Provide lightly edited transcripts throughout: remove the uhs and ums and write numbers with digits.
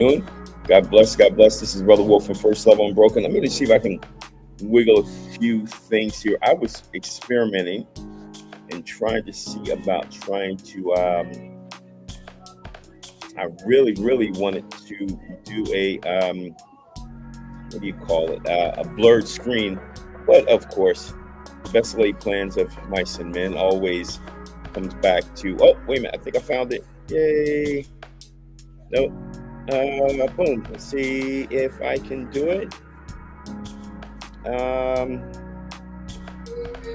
Doing? God bless. God bless. This is Brother Wolf from First Love Unbroken. Let me just see if I can wiggle a few things here. I was experimenting and trying to see about trying to. I really wanted to do a what do you call it? A blurred screen, but of course, the best laid plans of mice and men always comes back to. Oh, wait a minute! I think I found it. Yay! Nope. Boom. Let's see if I can do it. Um,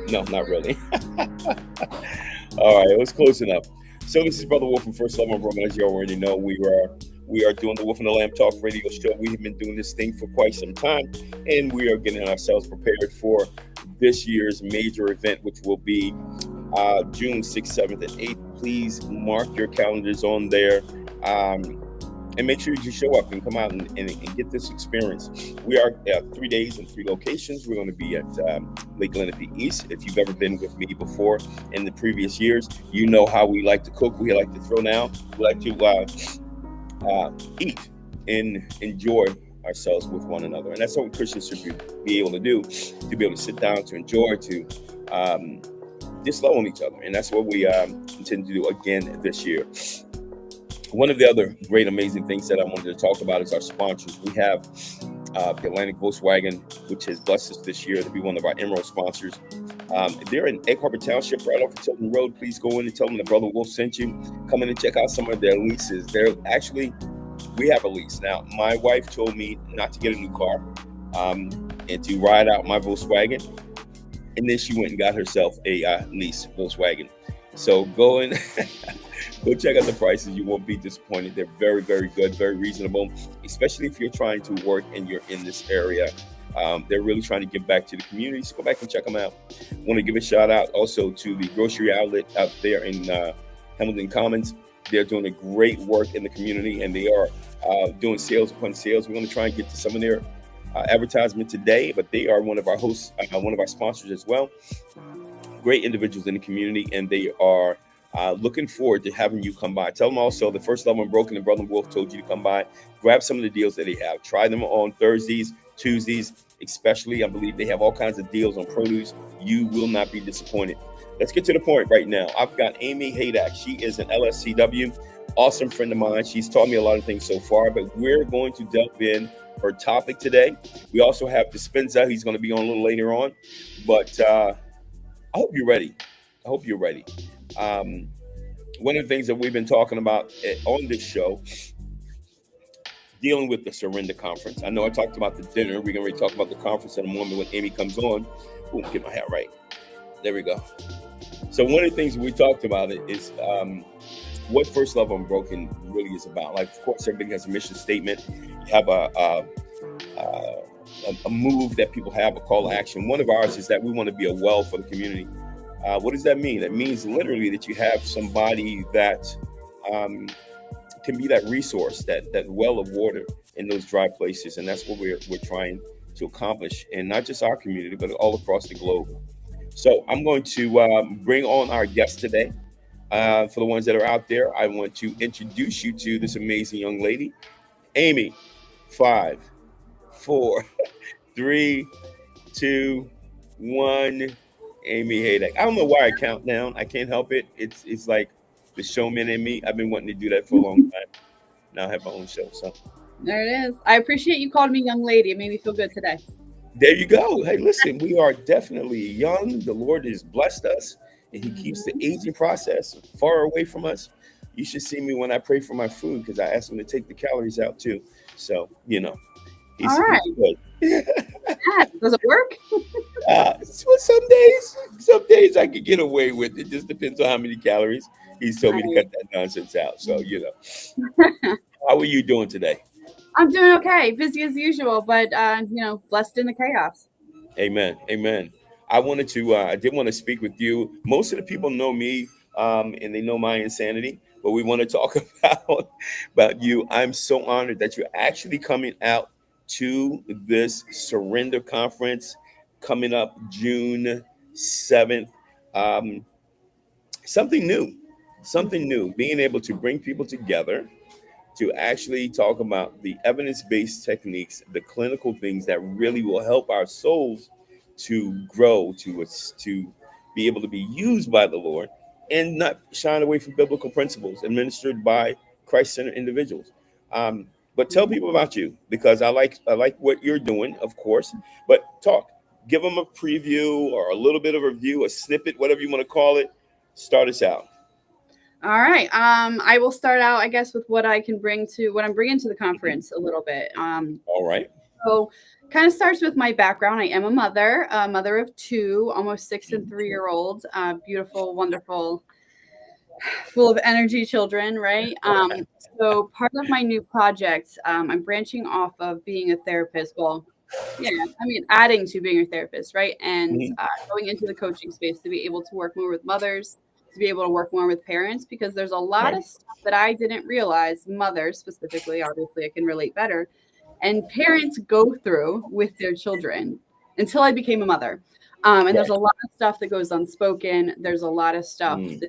no, not really. All right, it was close enough. So this is Brother Wolf from First Love Roman. As you already know, we are doing the Wolf and the Lamb Talk Radio Show. We have been doing this thing for quite some time, and we are getting ourselves prepared for this year's major event, which will be June 6th, 7th, and 8th. Please mark your calendars on there. And make sure you show up and come out and get this experience. We are 3 days and 3 locations. We're going to be at Lake Lenape East. If you've ever been with me before in the previous years, you know how we like to cook. We like to throw down. We like to eat and enjoy ourselves with one another. And that's what Christians should be able to do, to be able to sit down, to enjoy, to just love on each other. And that's what we intend to do again this year. One of the other great, amazing things that I wanted to talk about is our sponsors. We have the Atlantic Volkswagen, which has blessed us this year to be one of our Emerald sponsors. They're in Egg Harbor Township, right off of Tilton Road. Please go in and tell them that Brother Wolf sent you. Come in and check out some of their leases. We have a lease. Now, my wife told me not to get a new car and to ride out my Volkswagen. And then she went and got herself a lease Volkswagen. So go in, go check out the prices. You won't be disappointed. They're very, very good, very reasonable, especially if you're trying to work and you're in this area. They're really trying to give back to the community. So go back and check them out. Want to give a shout out also to the grocery outlet out there in Hamilton Commons. They're doing a great work in the community, and they are doing sales upon sales. We're going to try and get to some of their advertisement today, but they are one of our hosts, one of our sponsors as well. Great individuals in the community, and they are looking forward to having you come by. Tell them also the First Love Unbroken and Brother Wolf told you to come by. Grab some of the deals that they have. Try them on Thursdays, Tuesdays, especially. I believe they have all kinds of deals on produce. You will not be disappointed. Let's get to the point right now. I've got Amy Haydak. She is an LCSW, awesome friend of mine. She's taught me a lot of things so far, but we're going to delve in her topic today. We also have Dispensa. He's going to be on a little later on, but I hope you're ready. I hope you're ready. One of the things that we've been talking about on this show, dealing with the Surrender Conference. I know I talked about the dinner. We're going to talk about the conference in a moment when Amy comes on. Ooh, get my hat right. There we go. So one of the things we talked about is what First Love Unbroken really is about. Like, of course, everybody has a mission statement. You have a move that people have, a call to action. One of ours is that we want to be a well for the community. What does that mean? That means literally that you have somebody that can be that resource, that well of water in those dry places, and that's what we're trying to accomplish, and not just our community, but all across the globe. So I'm going to bring on our guest today. For the ones that are out there, I want to introduce you to this amazing young lady, Amy. 5, 4, 3, 2, 1. Amy Haydak. I don't know why I count down. I can't help it. It's like the showman in me. I've been wanting to do that for a long time. Now I have my own show. So There it is. I appreciate you calling me young lady. It made me feel good today. there you go. Hey, listen, we are definitely young. The Lord has blessed us, and He keeps the Mhm. aging process far away from us. You should see me when I pray for my food because I ask Him to take the calories out too. So All He's right. good. Does it work? So some days I could get away with it. Just depends on how many calories. He's told me to cut that nonsense out. So how are you doing today? I'm doing okay. Busy as usual, but blessed in the chaos. Amen. Amen. I did want to speak with you. Most of the people know me, and they know my insanity, but we want to talk about you. I'm so honored that you're actually coming out to this surrender conference coming up June 7th. Um, something new, being able to bring people together to actually talk about the evidence-based techniques, the clinical things that really will help our souls to grow, to be able to be used by the Lord, and not shine away from biblical principles administered by Christ-centered individuals. But tell people about you, because I like what you're doing, of course. But talk, give them a preview or a little bit of a review, a snippet, whatever you want to call it. Start us out. All right. I will start out, I guess, with what I'm bringing to the conference a little bit. All right. So kind of starts with my background. I am a mother of two, almost 6 and 3 year olds, beautiful, wonderful, full of energy children, right? So part of my new project, I'm branching off of being a therapist. Well, yeah, I mean, adding to being a therapist, right? And Mhm. going into the coaching space to be able to work more with mothers, to be able to work more with parents, because there's a lot Right. of stuff that I didn't realize, mothers specifically, obviously, I can relate better, and parents go through with their children until I became a mother. And there's Right. a lot of stuff that goes unspoken. There's a lot of stuff Mm.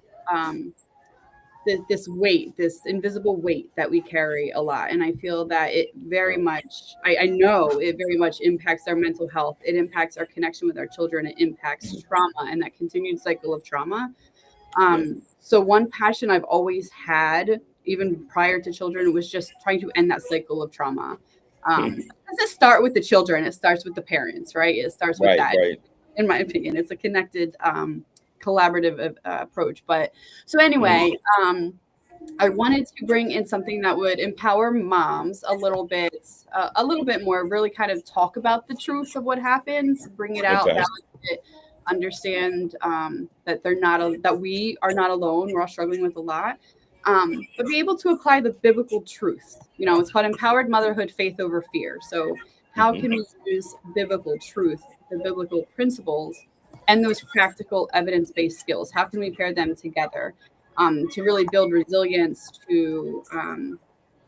that this weight, this invisible weight that we carry a lot. And I feel that it very much, I know it very much impacts our mental health. It impacts our connection with our children. It impacts trauma and that continued cycle of trauma. Yeah. So one passion I've always had, even prior to children, was just trying to end that cycle of trauma. It doesn't start with the children; it starts with the parents, right? It starts with Right. that, Right. in my opinion. It's a connected, collaborative approach. But so Mhm. anyway, I wanted to bring in something that would empower moms a little bit more. Really, kind of talk about the truth of what happens, bring it out, Okay. balance it, understand that that we are not alone. We're all struggling with a lot, but be able to apply the biblical truth. It's called empowered motherhood, faith over fear. So, how Hmm. can we use biblical truth, the biblical principles, and those practical evidence-based skills? How can we pair them together? To really build resilience, to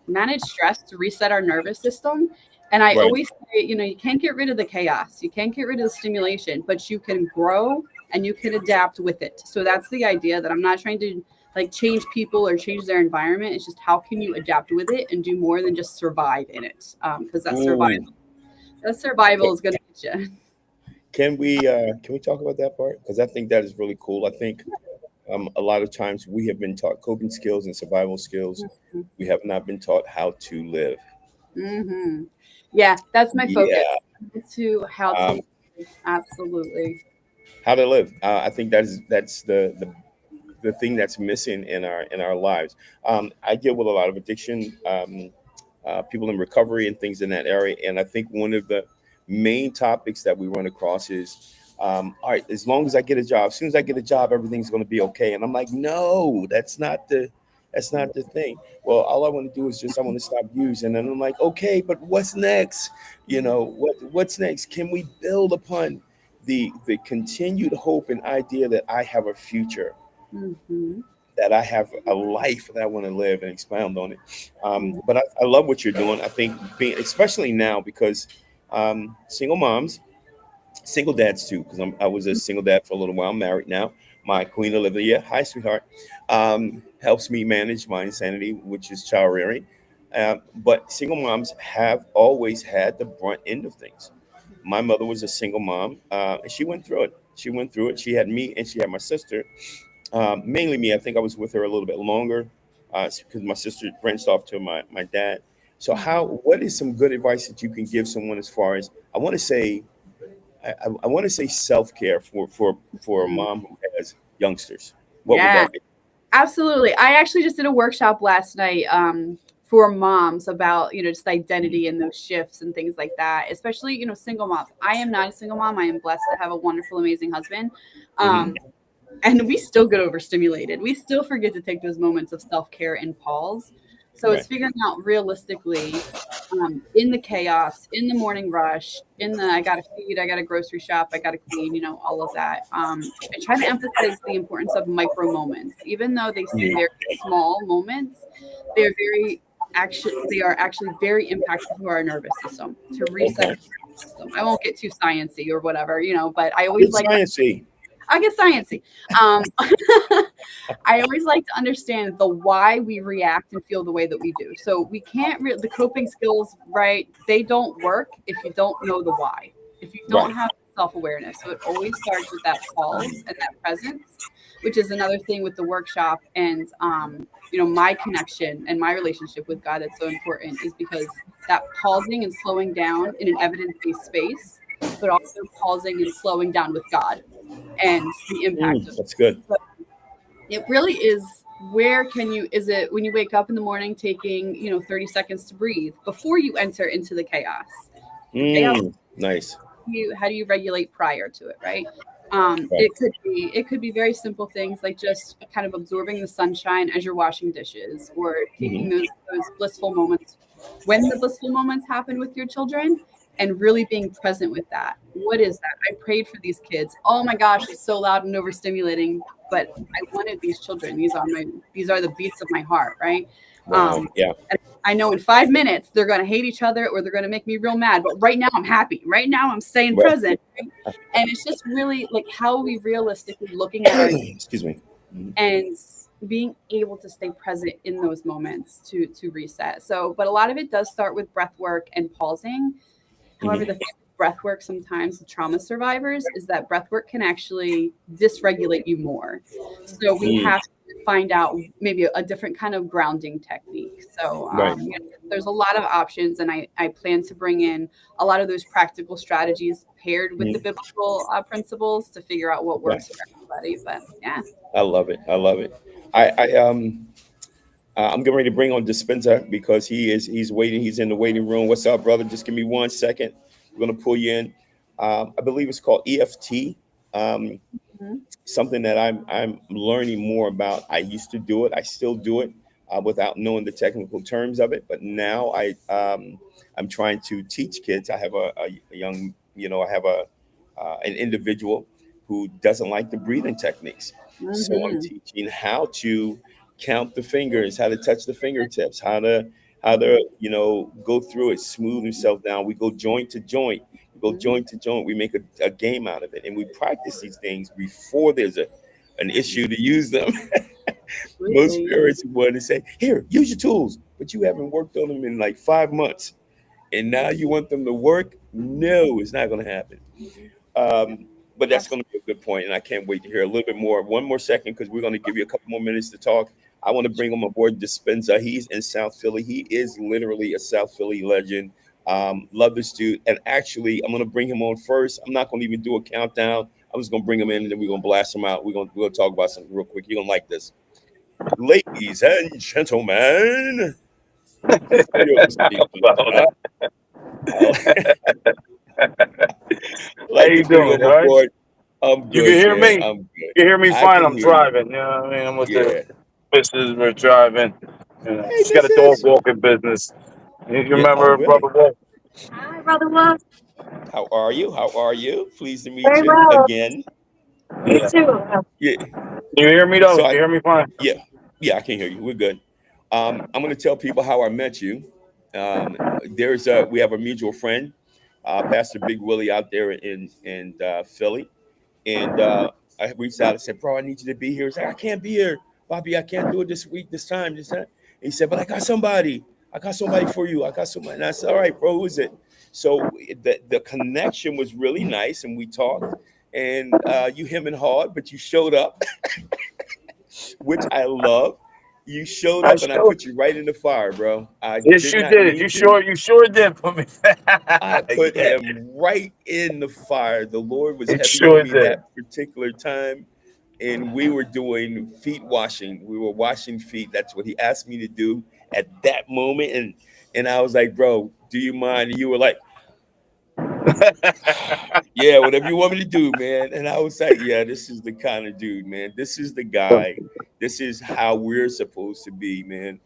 manage stress, to reset our nervous system. And I Right. always say, you can't get rid of the chaos, you can't get rid of the stimulation, but you can grow and you can adapt with it. So that's the idea, that I'm not trying to like change people or change their environment. It's just how can you adapt with it and do more than just survive in it? Because Ooh. that survival Can, is going to get you. can we talk about that part? Because I think that is really cool. I think a lot of times we have been taught coping skills and survival skills. We have not been taught how to live. Hmm. Yeah, that's my focus. Yeah. To how to Um, live. Absolutely. how to live. I think that's the thing that's missing in our lives. I deal with a lot of addiction, people in recovery and things in that area, and I think one of the main topics that we run across is, all right, as long as I get a job, as soon as I get a job, everything's going to be okay. And I'm like, no, that's not the thing. Well, all I want to do is just I want to stop using, and I'm like, okay, but what's next? What's next? Can we build upon the continued hope and idea that I have a future, Hmm. that I have a life that I want to live and expound on it. But I love what you're doing. I think being, especially now, because single moms, single dads too, because I was a single dad for a little while. I'm married now. My queen Olivia, hi sweetheart, helps me manage my insanity, which is child rearing. But single moms have always had the brunt end of things. My mother was a single mom, and she went through it. She went through it. She had me, and she had my sister. Mainly me. I think I was with her a little bit longer, because my sister branched off to my dad. So, what is some good advice that you can give someone, as far as I want to say self care for a mom who has youngsters? What would Yeah, that be? absolutely. I actually just did a workshop last night for moms about, just identity and those shifts and things like that, especially, single moms. I am not a single mom. I am blessed to have a wonderful, amazing husband. Hmm. Um, and we still get overstimulated. We still forget to take those moments of self care and pause. So it's Right. figuring out realistically, in the chaos, in the morning rush, in the I got to feed, I got to grocery shop, I got to clean, all of that. I try to emphasize the importance of micro moments, even though they seem very small moments. They're they are actually very impactful to our nervous system, to reset Okay. our nervous system. I won't get too sciencey or whatever, but I always Get like sciencey. I get sciencey. Um, I always like to understand the why we react and feel the way that we do. So we can't the coping skills, right? They don't work if you don't know the why. If you don't Right. have self-awareness. So it always starts with that pause and that presence, which is another thing with the workshop and my connection and my relationship with God that's so important is because that pausing and slowing down in an evidence-based space, but also pausing and slowing down with God and the impact of That's good. it really is. Where can you is it when you wake up in the morning taking 30 seconds to breathe before you enter into the chaos? The chaos, Nice. how do you regulate prior to it, right? Right. It could be very simple things like just kind of absorbing the sunshine as you're washing dishes, or taking Hmm. those blissful moments when the blissful moments happen with your children, and really being present with that. What is that? I prayed for these kids. Oh my gosh, it's so loud and overstimulating, but I wanted these children. These are the beats of my heart, right? Wow. Yeah. And I know in 5 minutes they're going to hate each other or they're going to make me real mad. But right now I'm happy. Right now I'm staying Right. present. Right? And it's just really like how are we realistically looking at our Excuse me. Mhm. and being able to stay present in those moments to reset. So, but a lot of it does start with breath work and pausing. However, the Mhm. thing with breath work sometimes with trauma survivors is that breath work can actually dysregulate you more. So we have to find out maybe a different kind of grounding technique. So Right. there's a lot of options, and I plan to bring in a lot of those practical strategies paired with the Mhm. biblical principles to figure out what Okay. works for everybody. But yeah. I love it. I love it. I'm getting ready to bring on Dispensa because he's waiting. He's in the waiting room. What's up, brother? Just give me 1 second. We're gonna pull you in. I believe it's called EFT. Um, Mhm. Something that I'm learning more about. I used to do it. I still do it without knowing the technical terms of it. But now I'm trying to teach kids. I have a young, I have an individual who doesn't like the breathing techniques. So I'm Mhm. teaching how to count the fingers, how to touch the fingertips, how to go through it, smooth himself down. We go joint to joint. We go Mhm. joint to joint. We make a game out of it, and we practice these things before there's an issue to use them. Most Absolutely. parents want to say, "Here, use your tools," but you haven't worked on them in like 5 months, and now you want them to work. No, it's not going to happen. Um, but that's going to be a good point, and I can't wait to hear a little bit more. One more second, because we're going to give you a couple more minutes to talk. I want to bring him aboard Dispensa. He's in South Philly. He is literally a South Philly legend. Love this dude. And actually, I'm going to bring him on first. I'm not going to even do a countdown. I'm just going to bring him in, and then we're going to blast him out. We're going to talk about something real quick. You're going to like this. Ladies and gentlemen, you're listening to Well, I'd how like to you bring doing? him All right? aboard. I'm You can good, hear man. me? I'm good. You can hear me I fine? can I'm hear you. driving. You know what I mean? I'm with the Yeah. missus. We're driving. Hey, She's got a dog missus. walking business. You Yeah. Oh, remember really? Brother Wolf? Hi, Brother Wolf. How are you? How are you? Pleased to meet Very you well. again. You Yeah. too. Yeah. You hear me though? So You hear me fine? yeah, yeah, I can hear you. We're good. I'm going to tell people how I met you. We have a mutual friend, Pastor Big Willie, out there in Philly, and I reached out and said, "Bro, I need you to be here." He's like, "I can't be here, Bobby. I can't do it this week, this time, this time." He said, "But I got somebody. I got somebody for you. I got somebody." And I said, "All right, bro, who's it?" So the connection was really nice, and we talked. And you him and hard, but you showed up, which I love. You showed I up, and I sure. put you right in the fire, bro. I Yes, did you not did. You mean to. sure? You sure did for me. I put Yeah, him right in the fire. The Lord was you heavy on sure me did. that particular time, and we were doing feet washing. We were washing feet. That's what he asked me to do at that moment, and I was like, "Bro, do you mind?" And you were like, "Yeah, whatever you want me to do, man." And I was like, "Yeah, this is the kind of dude, man. This is the guy. This is how we're supposed to be, man.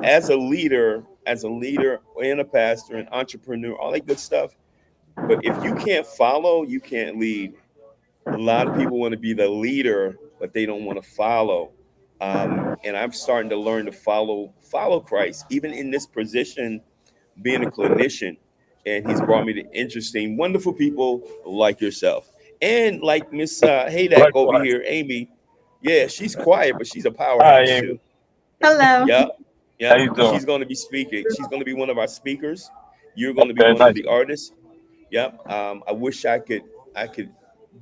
As a leader and a pastor, an entrepreneur, all that good stuff. But if you can't follow, you can't lead. A lot of people want to be the leader, but they don't want to follow. And I'm starting to learn to follow Christ, even in this position, being a clinician. And he's brought me to interesting, wonderful people like yourself, and like Miss Haydak over Likewise. here, Amy. Yeah, she's quiet, but she's a Hi, powerhouse Amy. too. Hello. Yep, How yep. you doing? She's going to be speaking. She's going to be one of our speakers. You're going to be Okay, one of nice. the artists. Yep. I wish I could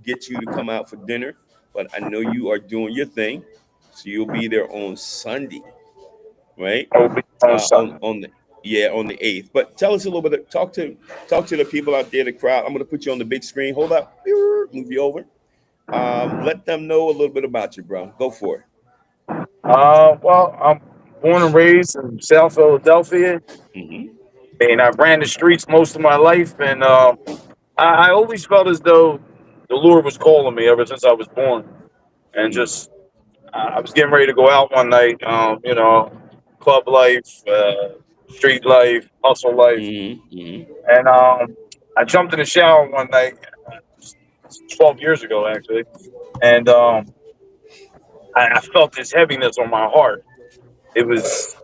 get you to come out for dinner, but I know you are doing your thing, so you'll be there on Sunday, right? I'll be on On Sunday. the yeah, on the 8th. But tell us a little bit. Talk to the people out there, the crowd. I'm going to put you on the big screen. Hold up, move you over. Let them know a little bit about you, bro. Go for Well, I'm born and raised in South Philadelphia. it. And I ran the streets most of my life, and I always felt as though the Lord was calling me ever since I was born. And Mm-hmm. just I was getting ready to go out one night, club life, street life, hustle life, Mm-hmm. and I jumped in the shower one night, 12 years ago actually, and I felt this heaviness on my heart. It was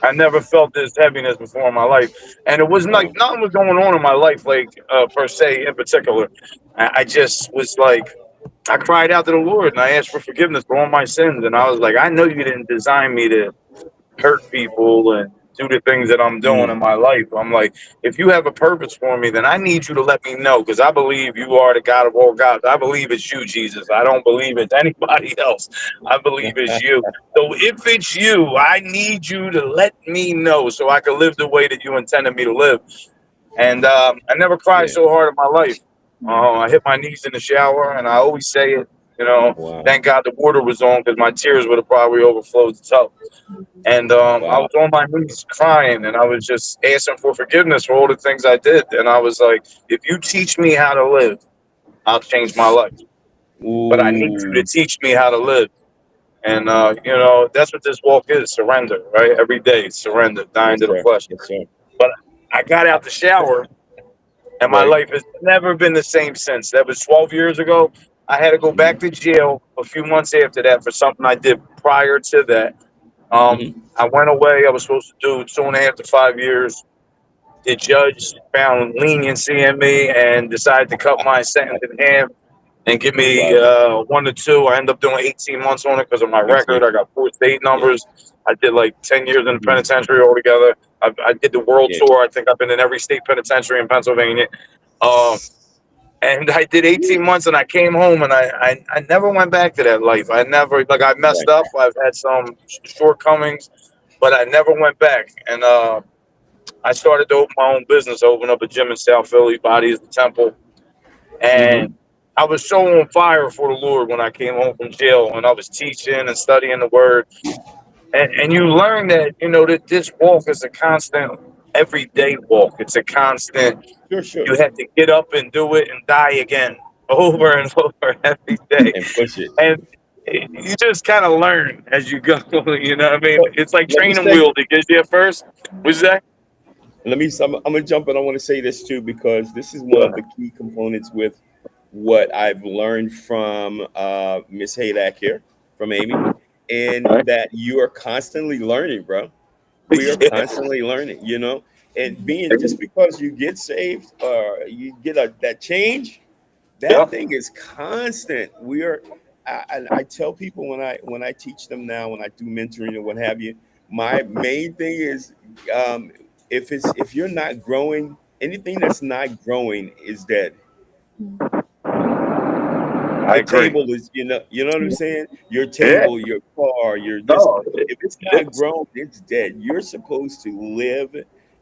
I never felt this heaviness before in my life, and it wasn't like Wow. nothing was going on in my life, like per se in particular. I just was like, I cried out to the Lord and I asked for forgiveness for all my sins, and I was like, I know you didn't design me to hurt people and do the things that I'm doing in Mm. my life. I'm like, if you have a purpose for me, then I need you to let me know because I believe you are the God of all gods. I believe it's you, Jesus. I don't believe it's anybody else. I believe it's you. So if it's you, I need you to let me know so I can live the way that you intended me to live. And I never cried Yeah. so hard in my life. I hit my knees in the shower, and I always say it. Wow. Thank God the water was on because my tears would have probably overflowed the tub. And I Wow. was on my knees crying, and I was just asking for forgiveness for all the things I did. And I was like, if you teach me how to live, I'll change my life. But I need you to Ooh. teach me how to live. And, that's what this walk is, surrender, right? Every day, surrender, dying Yes, to the sir. flesh. Yes, sir. But I got out the shower, and my Right. life has never been the same since. That was 12 years ago. I had to go back Mm-hmm. to jail a few months after that for something I did prior to that. Mm-hmm. I went away. I was supposed to do 2.5 to 5 years. The judge found leniency in me and decided to cut my sentence in half and give me Wow. 1 to 2. I ended up doing 18 months on it because of my That's record. it. I got 4 state Yeah. numbers. I did like 10 years in the Mm-hmm. penitentiary altogether. I did the world Yeah. tour. I think I've been in every state penitentiary in Pennsylvania. Um, and I did 18 months and I came home and I never went back to that life. I never, like, I messed Right. up. I've had some shortcomings, but I never went back. And I started to open my own business, open up a gym in South Philly, Body is the Temple. Mm-hmm. And I was so on fire for the Lord when I came home from jail and I was teaching and studying the word. And you learn that, that this walk is a constant, everyday walk. It's a constant, Sure. Sure. you have to get up and do it and die again over and over every day. And push it. And you just kind of learn as you go. You know what I mean? So It's like let me training say. wheels. It gets you at first. What's that? Let me. I'm gonna jump in. I want to say this too because this is one of the key components with what I've learned from Miss Haydak here, from Amy, and that you are constantly learning, bro. We are Yeah. constantly learning, and being just because you get saved or you get that change, Yeah. that thing is constant. We are. I tell people when I teach them now, when I do mentoring or what have you, my main thing is if you're not growing, anything that's not growing is dead. I The agree. table is, you know what I'm saying? Your Yeah. table, your car, your this. No, If it's not it's, grown, it's dead. You're supposed to live,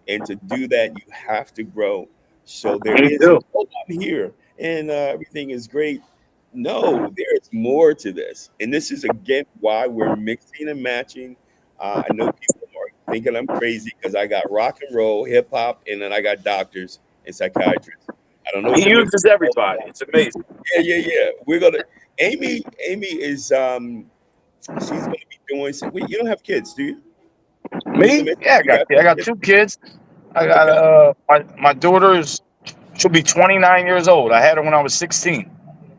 and to do that, you have to grow. So there you is, do. oh, I'm here, and everything is great. No, there's more to this, and this is again why we're mixing and matching. I know people are thinking I'm crazy because I got rock and roll, hip hop, and then I got doctors and psychiatrists. I don't know what He the mix. uses everybody. It's amazing. Yeah. We're gonna. Amy is she's gonna be doing. Wait, you don't have kids, do you? You need to Me? make Yeah, sure you got I got kids. 2 kids. I got Okay. my daughter's she'll be 29 years old. I had her when I was 16.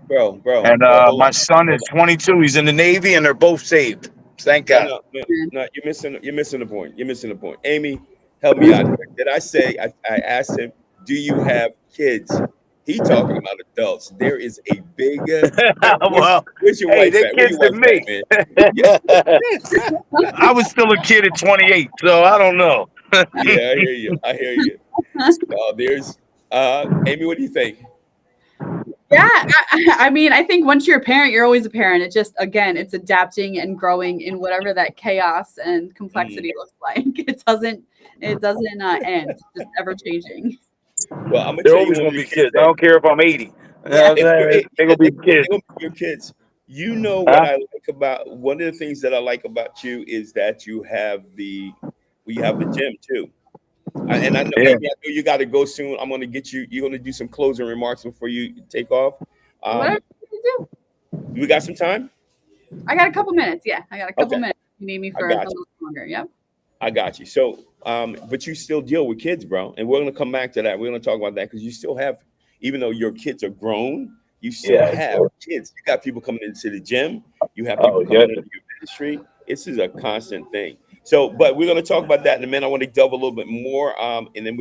Bro, And hold my on, son is hold on. 22. He's in the Navy and they're both saved. Thank No, God. no, no, no. You're missing the point. You're missing the point. Amy, help me out here. Did I say I asked him, do you have kids? He talking about adults. There is a big. Well, Where's your hey, wife they're at? Where kids your than wife me. at, man? I was still a kid at 28, so I don't know. Yeah, I hear you. I hear you. So, there's Amy. What do you think? Yeah, I mean, I think once you're a parent, you're always a parent. It just, again, it's adapting and growing in whatever that chaos and complexity looks like. It doesn't end. Just ever changing. Well, I'm gonna They're tell you always one going of to the be kids kids. I that don't care if I'm 80. You Yeah. know what I'm saying? They're going to be they're kids. gonna be your kids. You know what Huh? I like about one of the things that I like about you is that you have the gym too. And I know, Yeah. Amy, I know you got to go soon. I'm gonna get you. You're gonna do some closing remarks before you take off. Whatever Um, you do. we got some time. I got a couple minutes. Yeah, I got a couple Okay, minutes. You need me I for a got you. little longer. Yep. I got you. So, but you still deal with kids, bro, and we're gonna come back to that. We're gonna talk about that because you still have, even though your kids are grown, you still Yeah. have kids. You got people coming into the gym. You have people Oh, yeah. coming into your ministry. This is a constant thing. So, but we're gonna talk about that in a minute. I want to delve a little bit more, and then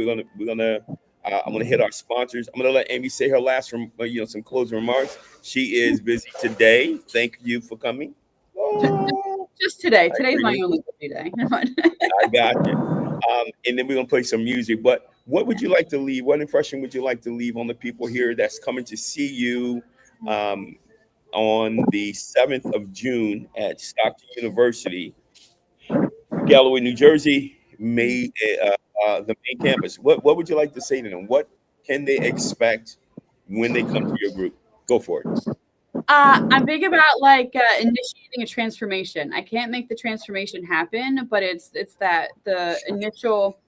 I'm gonna hit our sponsors. I'm gonna let Amy say her last, some closing remarks. She is busy today. Thank you for coming. Oh, Just today. I hear Today's my you. only busy day. I got you. And then we're gonna play some music. But what would you like to leave? What impression would you like to leave on the people here that's coming to see you um, on the 7th of June at Stockton University, Galloway, New Jersey, the main campus? What would you like to say to them? What can they expect when they come to your group? Go for it. I'm big about initiating a transformation. I can't make the transformation happen, but it's that the initial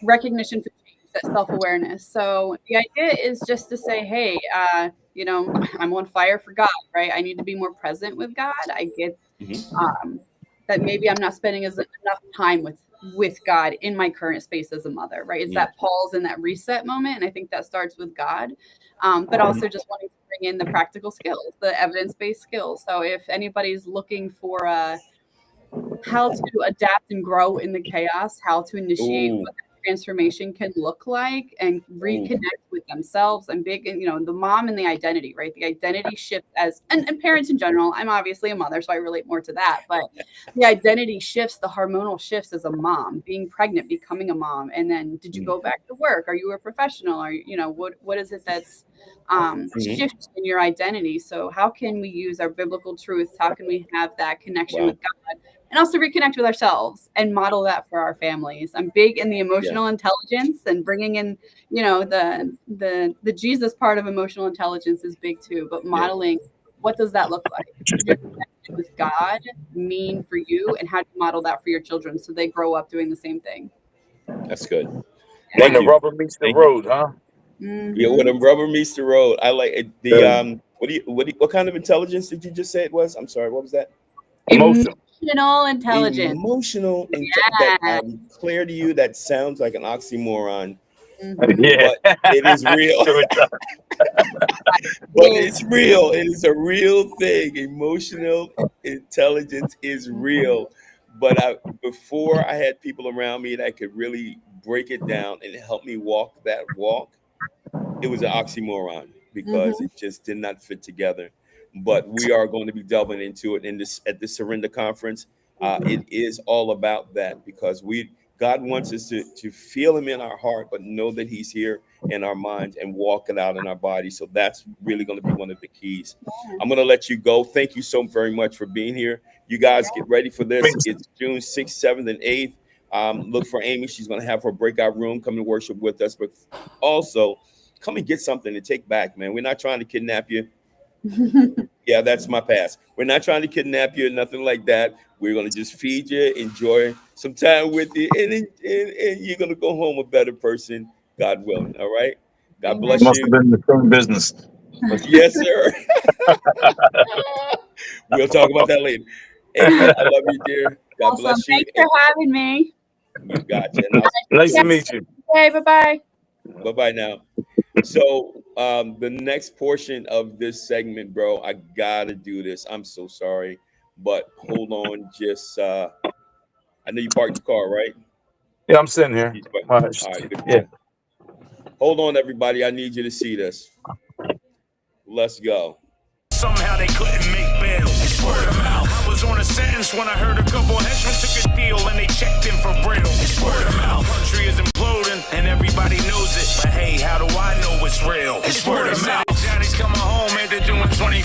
recognition for change, that self-awareness. So the idea is just to say, hey, I'm on fire for God, right? I need to be more present with God. I get Hmm. that maybe I'm not spending enough time with God in my current space as a mother, right? It's Yeah. that pause and that reset moment, and I think that starts with God, but also just wanting to bring in the practical skills, the evidence-based skills. So if anybody's looking for how to adapt and grow in the chaos, how to initiate Ooh, what that transformation can look like and ooh, reconnect with themselves. I'm big in, the mom and the identity, right? The identity shift and parents in general. I'm obviously a mother, so I relate more to that. But the identity shifts, the hormonal shifts as a mom, being pregnant, becoming a mom. And then did you mm, go back to work? Are you a professional? Are you, what is it that's mhm. shift in your identity? So how can we use our biblical truth? How can we have that connection Wow. with God? And also reconnect with ourselves and model that for our families. I'm big in the Yeah. emotional intelligence and bringing in, the Jesus part of emotional intelligence is big too, but Yeah. modeling what does that look like? Your connection with God mean for you, and how do you model that for your children so they grow up doing the same thing? That's good. When Thank the you. rubber meets the Thank you. road, huh? Yeah, when Hmm. the rubber meets the road, I like it. The Yeah. what kind of intelligence did you just say it was? I'm sorry, what was that? Emotion. Emotional intelligence. Emotional that Yeah. clear to you. That sounds like an oxymoron, Hmm. Yeah. but it is real. Sure it does. But it's real. It is a real thing. Emotional intelligence is real. But before I had people around me that could really break it down and help me walk that walk, it was an oxymoron because Hmm. it just did not fit together. But we are going to be delving into it in this at the Surrender Conference. Hmm. It is all about that because God wants us to feel Him in our heart, but know that He's here in our minds and walk it out in our body. So that's really going to be one of the keys. I'm going to let you go. Thank you so very much for being here. You guys get ready for this. It's June 6th, 7th, and 8th. Look for Amy. She's going to have her breakout room. Come to worship with us, but also come and get something to take back, man. We're not trying to kidnap you. Yeah, that's my pass. We're not trying to kidnap you or nothing like that. We're gonna just feed you, enjoy some time with you, and you're gonna go home a better person, God willing. All right. God Amen. bless Must have you. been in the same business. Yes, sir. We'll talk about that later. Amy, I love you, dear. God Awesome. bless you. Thanks for having me. You got you. And I'll Nice see to you. meet you. Okay, bye-bye. Bye bye now. So the next portion of this segment, bro, I gotta do this. I'm so sorry, but hold on. Just I know you parked the car, right? Yeah, I'm sitting here. You parked- All right. All right, good Yeah. deal. Hold on, everybody. I need you to see this. Let's go. Somehow they couldn't make bail. It's word of mouth. I was on a sentence when I heard a couple henchmen took a deal and they checked in for real. It's word of mouth. Country is imploding and everybody knows it. But hey, how do I know it's real? It's word of mouth. Johnny's coming home after doing 25.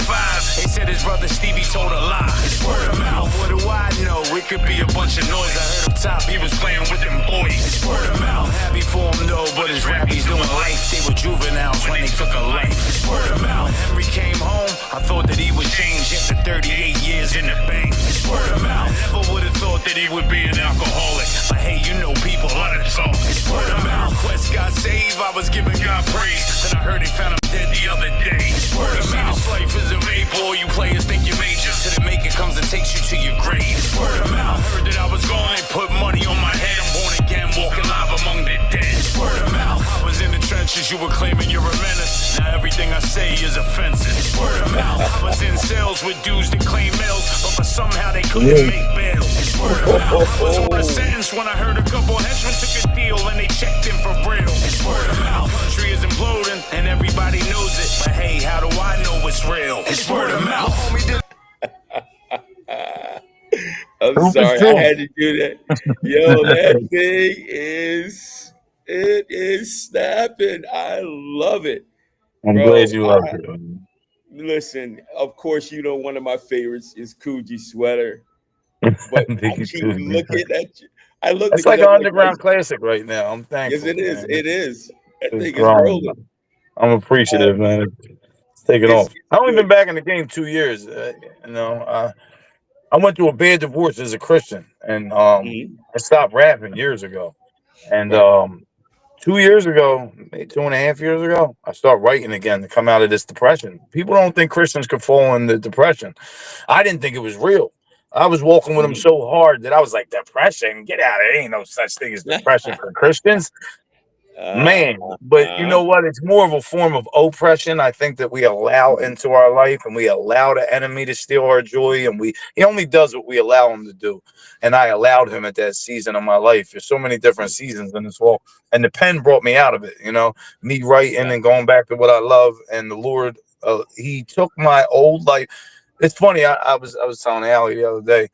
They said his brother Stevie told a lie. It's word of mouth. What do I know? It could be a bunch of noise. I heard up top he was playing with them boys. It's word of mouth. Happy for him though, but his rap he's doing life. They were juveniles when they took a life. It's word of mouth. When Henry came home, I thought that he would change after 38 years in the bank. It's word of mouth. Never would have thought that he would be an alcoholic. But hey, you know people love to talk. It's word of mouth. Quest got saved, I was giving God praise. Then I heard he found him dead the other day. It's word of mouth. This life is a vapor. All you players think you major. Till the maker comes and takes you to your grave. It's word of mouth. Heard that I was gone, they put money on my head. I'm born again, walking live among the dead. It's word of mouth. I was in the trenches, you were claiming you're a menace. Now everything I say is offensive. It's word of mouth. I was in sales with dudes that claim mills, but somehow they couldn't make bail. It's word of mouth. I was on a sentence when I heard a couple henchmen took a deal and they checked in for real. It's word of mouth. Country is imploding and everybody knows it. But hey, how do I know it's real? It's word of mouth. Homie did. I'm sorry, I had to do that. Yo, that thing is snapping. I love it. I'm Bro, glad you like it. listen, of course, you know one of my favorites is Coogee Sweater. But I Thank you keep too. looking at you. I looked It's because like an I'm like, underground classic right now. I'm yes, thankful. it is. Man. It is. That It's thing is growing. rolling. I'm appreciative, man. It's taking It's off. I only good. been back in the game 2 years. I went through a bad divorce as a Christian, and Mhm. I stopped rapping years ago. And Right. 2 years ago, maybe 2.5 years ago, I started writing again to come out of this depression. People don't think Christians could fall into depression. I didn't think it was real. I was walking with them Mhm. so hard that I was like, depression? Get out of it. Ain't no such thing as depression for Christians. uh, Man, but you uh, know what? It's more of a form of oppression. I think that we allow into our life and we allow the enemy to steal our joy, and he only does what we allow him to do. And I allowed him at that season of my life. There's so many different seasons in this walk, and the pen brought me out of it. Me writing yeah. and going back to what I love, and the Lord, he took my old life. It's funny. I was telling Allie the other day.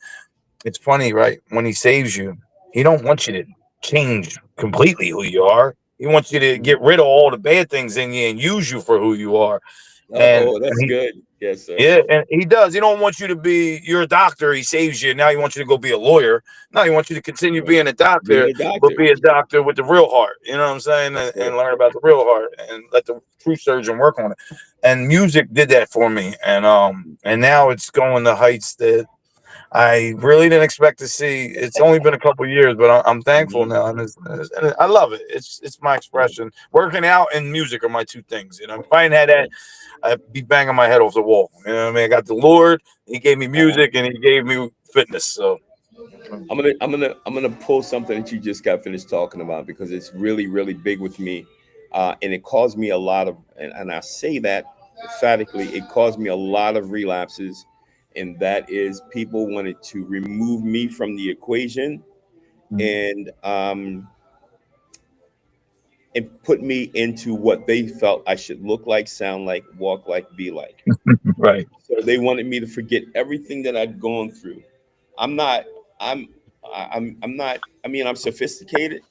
It's funny, right? When he saves you, he don't want you to change completely who you are. He wants you to get rid of all the bad things in you and use you for who you are. And, Oh, and that's he, good. Yes, sir. yeah, and he does. He don't want you to be. You're a doctor. He saves you. Now he wants you to go be a lawyer. No, he wants you to continue Right. being a Being doctor, a but doctor. be a doctor with the real heart. You know what I'm saying? That's And it. learn about the real heart and let the true surgeon work on it. And music did that for me. And now it's going to heights that I really didn't expect to see. It's only been a couple of years, but I'm thankful Mhm. now, and I love it. It's my Yeah. expression. Working out and music are my two things. If I hadn't had Yeah. that, I'd be banging my head off the wall. You know what I mean? I got the Lord. He gave me Uh-huh. music, and he gave me fitness. So I'm gonna pull something that you just got finished talking about because it's really, really big with me. And it caused me a lot of, and I say that emphatically, it caused me a lot of relapses. And that is people wanted to remove me from the equation and put me into what they felt I should look like, sound like, walk like, be like. right, So they wanted me to forget everything that I'd gone through. I'm not. I'm. I'm not. I mean, I'm sophisticated,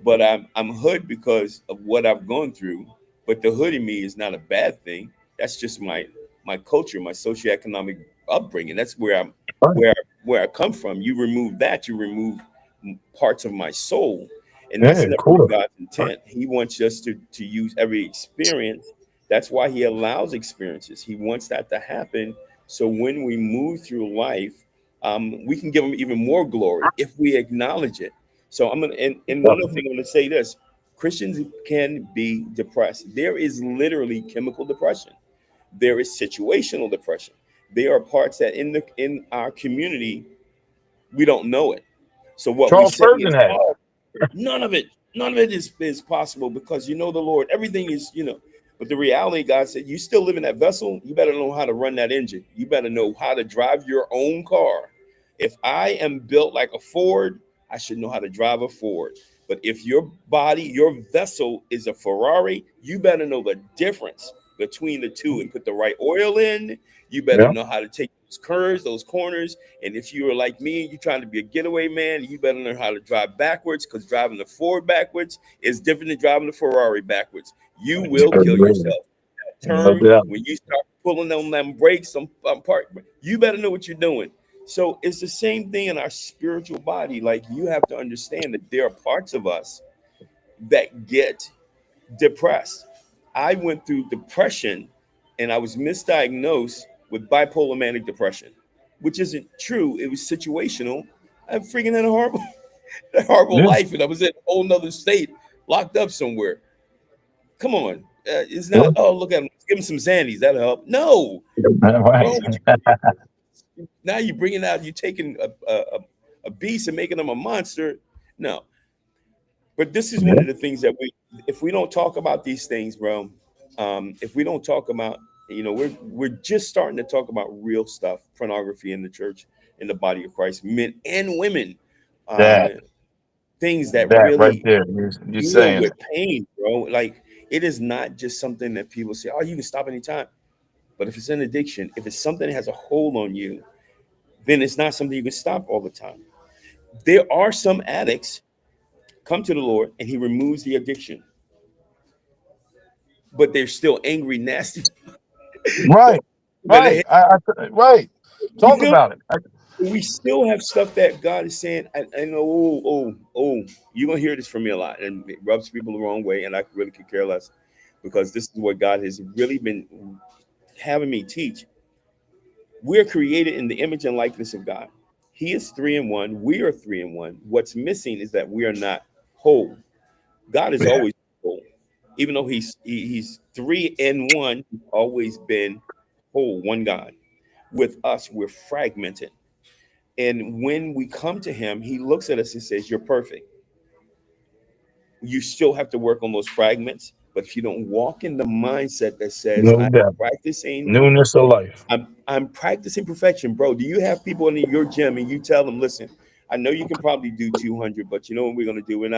but I'm hood because of what I've gone through. But the hood in me is not a bad thing. That's just my culture, my socioeconomic upbringing. That's right. where I come from. You remove that, you remove parts of my soul, and that's Yeah, never cool. God's intent. He wants us to use every experience. That's why He allows experiences. He wants that to happen. So when we move through life, we can give Him even more glory if we acknowledge it. So I'm gonna and one other thing I'm gonna say this: Christians can be depressed. There is literally chemical depression. There is situational depression. There are parts that in our community we don't know it. So what we Charles say Spurgeon is, had it. oh, none of it is possible because you know the Lord. Everything is. But the reality, God said, you still live in that vessel. You better know how to run that engine. You better know how to drive your own car. If I am built like a Ford, I should know how to drive a Ford. But if your body, your vessel is a Ferrari, you better know the difference between the two and put the right oil in. You better Yeah. know how to take those curves, those corners. And if you are like me and you're trying to be a getaway man, you better learn how to drive backwards, because driving the Ford backwards is different than driving the Ferrari backwards. You will kill yourself. That No turn, doubt. when you start pulling on them brakes, some part, you better know what you're doing. So it's the same thing in our spiritual body. Like, you have to understand that there are parts of us that get depressed. I went through depression and I was misdiagnosed with bipolar manic depression, which isn't true. It was situational. I freaking had a horrible, a horrible Yeah. life, and I was in a whole nother state, locked up somewhere. Come on. It's Yeah. not, oh, look at him. Give him some Xannies. That'll help. No, Right. bro. Now you're bringing out, you're taking a beast and making him a monster. No. But this is one Yeah. of the things that if we don't talk about these things, bro, if we don't talk about, we're just starting to talk about real stuff, pornography in the church, in the body of Christ, men and women, um, That things that that right really there. You're deal saying with it. pain, bro. Like, it is not just something that people say, oh, you can stop anytime. But if it's an addiction, if it's something that has a hold on you, then it's not something you can stop all the time. There are some addicts come to the Lord and He removes the addiction, but they're still angry, nasty. Right. But Right. Right. you Talk feel about it. we still have stuff that God is saying. I know. You're gonna hear this from me a lot, and it rubs people the wrong way, and I really could care less, because this is what God has really been having me teach. We're created in the image and likeness of God. He is three in one. We are three in one. What's missing is that we are not whole. God is Yeah. always whole, even though he's three in one. He's always been whole, one God. With us, we're fragmented, and when we come to Him, He looks at us and says, "You're perfect." You still have to work on those fragments, but if you don't walk in the mindset that says, No "I'm doubt. practicing Newness of life. I'm practicing perfection, bro." Do you have people in your gym and you tell them, listen, I know you can probably do 200, but you know what we're gonna do? We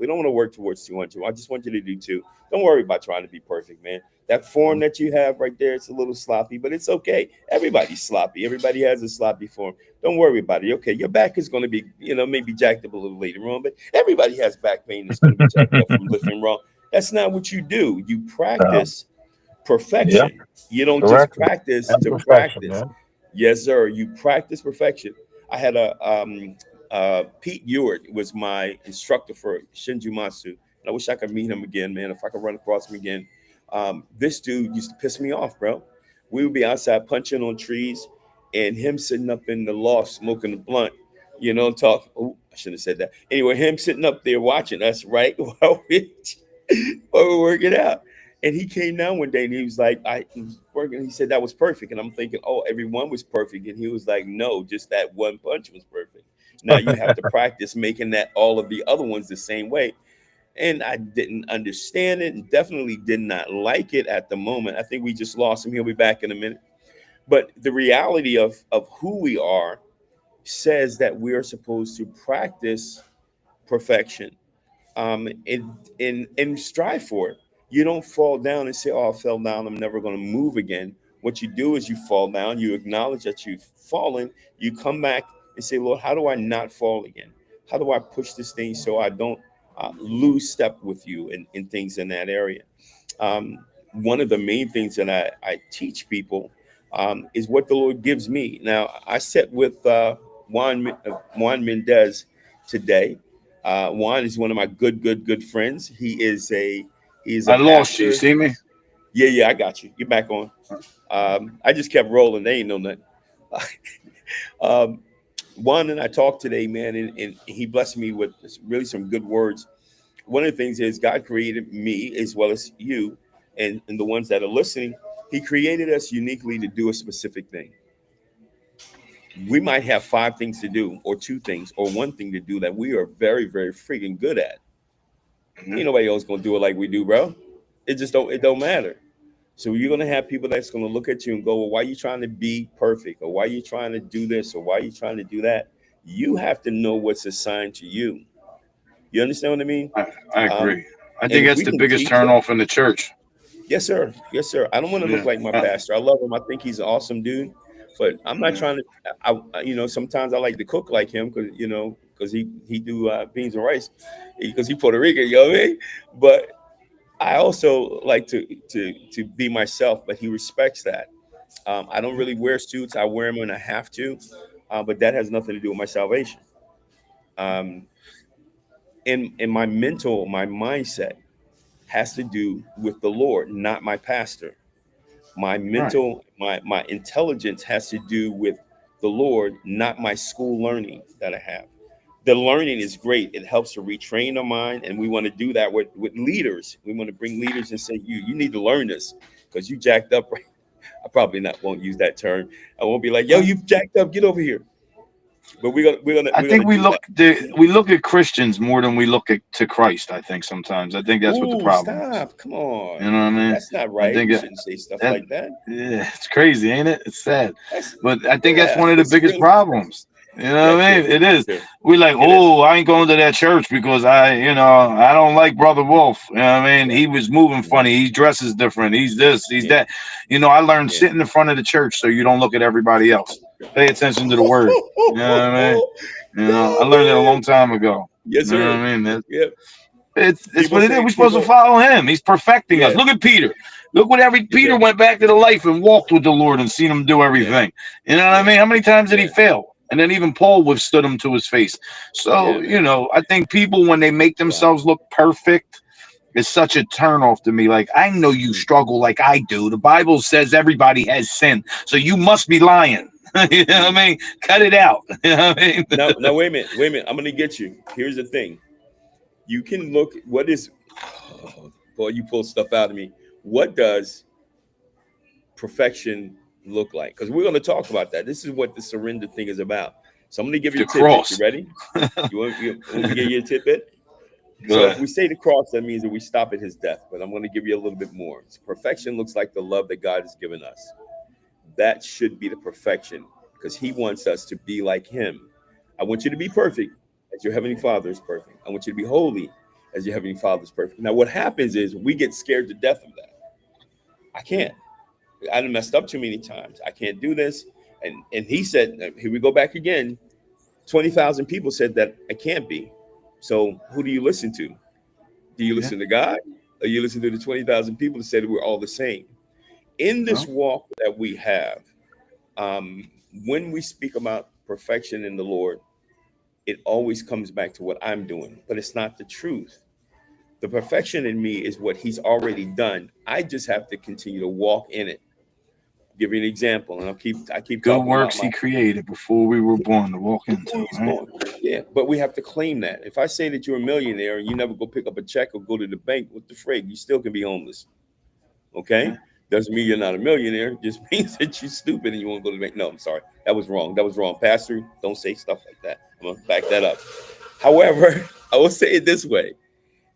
don't want to work towards 200. I just want you to do two. Don't worry about trying to be perfect, man. That form that you have right there, it's a little sloppy, but it's okay. Everybody's sloppy. Everybody has a sloppy form. Don't worry about it. Okay, your back is gonna be, maybe jacked up a little later on, but everybody has back pain that's gonna be jacked up from lifting wrong. That's not what you do. You Uh, practice yeah. perfection. You don't just Correct. practice And to perfection, practice. man. Yes, sir. You practice perfection. I had Pete Ewart was my instructor for Shinju Masu. And I wish I could meet him again, man. If I could run across him again. This dude used to piss me off, bro. We would be outside punching on trees, and him sitting up in the loft smoking a blunt. Talk. Oh, I shouldn't have said that. Anyway, him sitting up there watching us, right? While we're working out. And he came down one day and he was like, I was working. He said that was perfect. And I'm thinking, oh, everyone was perfect. And he was like, no, just that one punch was perfect. Now you have to practice making that all of the other ones the same way. And I didn't understand it and definitely did not like it at the moment. I think we just lost him. He'll be back in a minute. But the reality of who we are says that we are supposed to practice perfection, and strive for it. You don't fall down and say, "Oh, I fell down. I'm never going to move again." What you do is you fall down. You acknowledge that you've fallen. You come back and say, "Lord, how do I not fall again? How do I push this thing so I don't lose step with you in things in that area?" One of the main things that I teach people is what the Lord gives me. Now, I sat with Juan Mendez today. Juan is one of my good friends. He is a I lost you. You pastor. see me? Yeah, I got you. You're back on. I just kept rolling. They ain't know nothing. um, Juan and I talked today, man, and he blessed me with really some good words. One of the things is God created me as well as you, and the ones that are listening. He created us uniquely to do a specific thing. We might have five things to do, or two things, or one thing to do that we are very, very freaking good at. Ain't Mhm. nobody else gonna do it like we do, bro. It don't matter. So you're gonna have people that's gonna look at you and go, well, why are you trying to be perfect? Or why are you trying to do this? Or why are you trying to do that? You have to know what's assigned to you. You understand what I mean? I Um, agree. I and think if that's we the can biggest teach it, turnoff in the church. yes, sir. Yes, sir. I don't want to look Yeah. like my pastor. I love him. I think he's an awesome dude, but I'm not Yeah. trying to. Sometimes I like to cook like him because he do beans and rice because he Puerto Rican. You know what I mean? But I also like to be myself. But he respects that. I don't really wear suits. I wear them when I have to, but that has nothing to do with my salvation. Um, in my mindset has to do with the Lord, not my pastor. My Right. mental, my intelligence has to do with the Lord, not my school learning that I have. The learning is great. It helps to retrain the mind, and we want to do that with leaders. We want to bring leaders and say, you need to learn this because you jacked up. Right? I probably not won't use that term. I won't be like, yo, you jacked up, get over here. But I we're gonna think do that. we look at Christians more than we look at to Christ. I think sometimes. I think that's what the Ooh, problem is. stop! Come You know on, what I mean? that's not I right. think You shouldn't say stuff that like that. yeah, it's crazy, ain't it? It's sad, That's but I think that's yeah, one of the it's biggest really problems. You know yeah, what I true, mean? It is. true. We like, It is. oh, I ain't going to that church because I don't like Brother Wolf. You know what I mean? Yeah. He was moving Mhm. funny. He dresses different. He's this. He's Yeah. that. I learned Yeah. sit in the front of the church so you don't look at everybody else. Pay attention to the word. You know what I mean? I No, learned that a man. long time ago. Yes, You know what sir. I mean? Yeah. It's People what it is. say We're supposed to people. follow him. He's perfecting us. Yeah. Look at Peter. Look what Yes, Peter sir. went back to the life and walked with the Lord and seen him do Yeah. everything. You know what I Yeah. mean? How many times did he Yeah. fail? And then even Paul withstood him to his face. Yeah, So, man. I think people when they make Wow. themselves look perfect, it's such a turnoff to me. Like, I know you Mm. struggle like I do. The Bible says everybody has sin. So you must be lying. You know what Mm. I mean? Cut it out. You know what I mean? Now, wait a minute. Wait a minute. I'm gonna get you. Here's the thing. You can look. What is? Oh, boy, you pull stuff out of me. What does perfection look like? Because we're gonna talk about that. This is what the surrender thing is about. So I'm gonna give you The a tidbit. You cross. ready? You want me to give you a tidbit? So if Good. we say the cross, that means that we stop at his death. But I'm going to give you a little bit more. So perfection looks like the love that God has given us. That should be the perfection because he wants us to be like him. I want you to be perfect as your heavenly Father is perfect. I want you to be holy as your heavenly Father is perfect. Now, what happens is we get scared to death of that. I can't. I done messed up too many times. I can't do this. And he said, here we go back again. 20,000 people said that I can't be. So who do you listen to? Do you Yeah. listen to God or you listen to the 20,000 people that said we're all the same? In this Well, walk that we have, um, when we speak about perfection in the Lord, it always comes back to what I'm doing, but it's not the truth. The perfection in me is what he's already done. I just have to continue to walk in it. Give you an example, and I keep good talking about works my he created before we were born to walk before into, he's right? born. Yeah, but we have to claim that. If I say that you're a millionaire and you never go pick up a check or go to the bank, what the frig? You still can be homeless. Okay? Yeah. Doesn't mean you're not a millionaire. Just means that you're stupid and you won't go to the bank. No, I'm sorry. That was wrong. That was wrong. Pastor, don't say stuff like that. I'm gonna back that up. However, I will say it this way.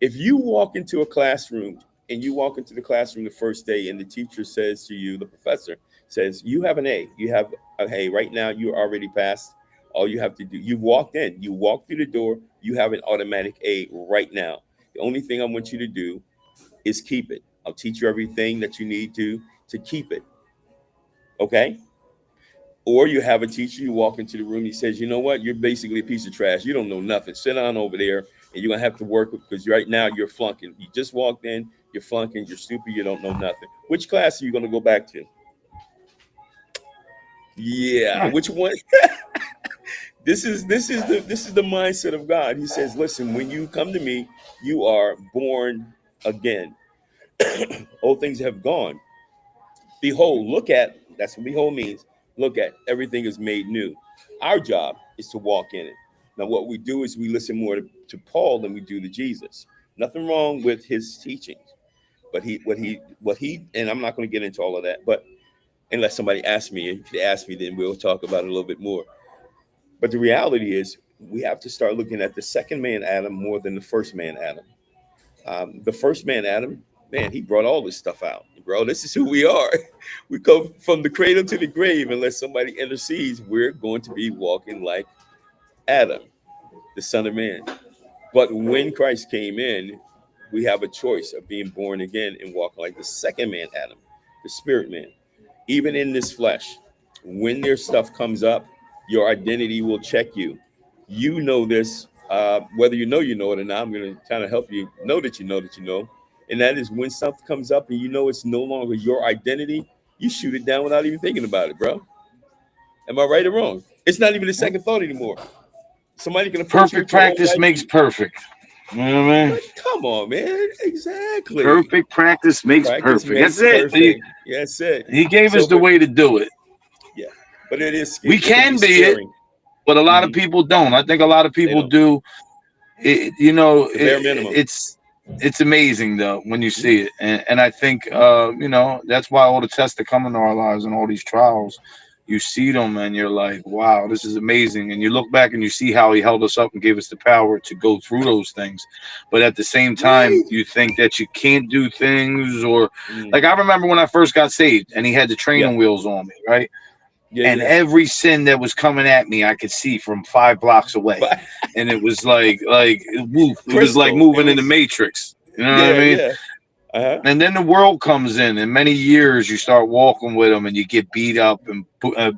If you walk into a classroom and you walk into the classroom the first day and the teacher says to you, the professor says, you have an A. You have a hey, right now you're already passed. All you have to do, you walked in, you walk through the door, you have an automatic A right now. The only thing I want you to do is keep it. I'll teach you everything that you need to keep it. Okay? Or you have a teacher, you walk into the room, he says, you know what? You're basically a piece of trash. You don't know nothing. Sit down over there and you're gonna have to work because right now you're flunking. You just walked in, you're flunking, you're stupid, you don't know nothing. Which class are you gonna go back to? Yeah, Right. which one? This is the mindset of God. He says, listen, when you come to me, you are born again. Old things have gone. Behold, look at, that's what behold means. Look at, everything is made new. Our job is to walk in it. Now, what we do is we listen more to Paul than we do to Jesus. Nothing wrong with his teachings, but and I'm not going to get into all of that, but unless somebody asks me, if they ask me, then we'll talk about it a little bit more. But the reality is, we have to start looking at the second man Adam more than the first man Adam. The first man, Adam, man, he brought all this stuff out. Bro, this is who we are. We come from the cradle to the grave. Unless somebody intercedes, we're going to be walking like Adam, the son of man. But when Christ came in, we have a choice of being born again and walking like the second man, Adam, the spirit man. Even in this flesh, when there's stuff comes up, your identity will check you. You know this, whether you know it or not. I'm going to kind of help you know that you know that you know. And that is when something comes up and you know it's no longer your identity, you shoot it down without even thinking about it, bro. Am I right or wrong? It's not even a second thought anymore. Somebody can approach you Perfect with your old practice makes identity. perfect. You know what I mean? But come on, man. Exactly. Perfect practice makes Practice perfect. That's makes it. perfect. Yeah, that's it. He gave So, us the but way to do it. yeah, but We it can be can be it, scary. but a lot of Hmm. people don't. I think a lot of They people don't. do. The bare minimum. It's amazing though when you Mhm. see it, and I think that's why all the tests that come into our lives and all these trials, you see them and you're like, wow, this is amazing, and you look back and you see how he held us up and gave us the power to go through those things, but at the same time Right. you think that you can't do things, or Mm. like I remember when I first got saved and he had the Yeah. training wheels on me, right? Yeah. And Yeah. every sin that was coming at me I could see from 5 blocks away, But and it was like woof, it was like Crystal. It moving in the was. matrix, you know what I Yeah. mean? Yeah. Uh huh. And then the world comes in, and many years you start walking with them, and you get beat up and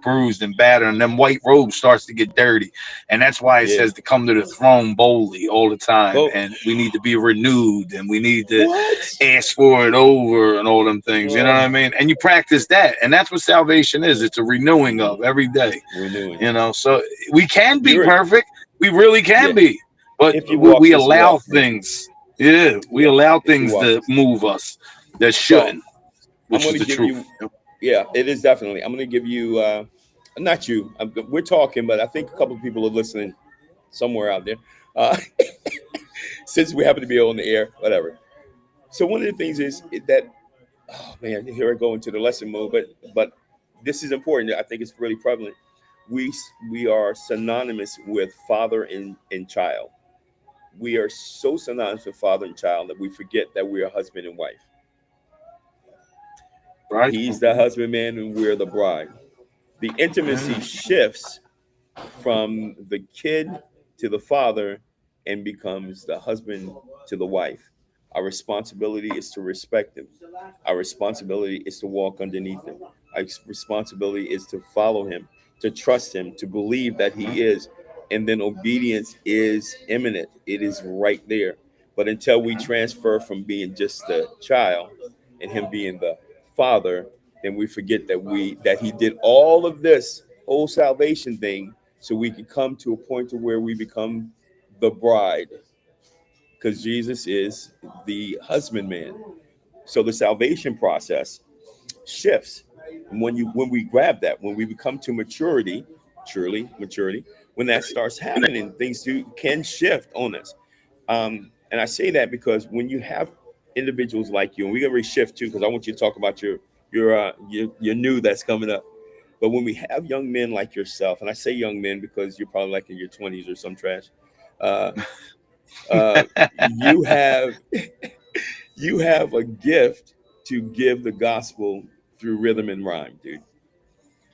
bruised and battered, and then white robe starts to get dirty, and that's why it Yeah. says to come to the throne boldly all the time, Well, and we need to be renewed, and we need to what? ask for it over, and all them things. You know what I Oh, mean? And you practice that, and that's what salvation is. It's a renewing of every day. renewing. So we can be You're. perfect. We really can Yeah. be, but If you walk we this allow walk, man. things. Yeah, we Yeah. allow If you things walk to this. move us that So shouldn't, I'm which going is to the give truth. you. Yeah, it is definitely. I'm going to give you. Not you. We're talking, but I think a couple of people are listening somewhere out there. Uh, since we happen to be on the air, whatever. So one of the things is that, oh man, here I go into the lesson mode, but this is important. I think it's really prevalent. We are synonymous with father and child. We are so synonymous with father and child that we forget that we are husband and wife. Right? He's the husband man and we're the bride. The intimacy Yeah. shifts from the kid to the father and becomes the husband to the wife. Our responsibility is to respect him. Our responsibility is to walk underneath him. Our responsibility is to follow him, to trust him, to believe that he is. And then obedience is imminent, it is right there. But until we transfer from being just the child and him being the father, then we forget that he did all of this whole salvation thing so we can come to a point to where we become the bride because Jesus is the husbandman. So the salvation process shifts. And when we grab that, when we become to maturity, truly maturity, when that starts happening, can shift on us. And I say that because when you have individuals like you, and we're gonna shift too, because I want you to talk about your new that's coming up. But when we have young men like yourself, and I say young men because you're probably like in your 20s or some trash, uh, you have you have a gift to give the gospel through rhythm and rhyme, dude.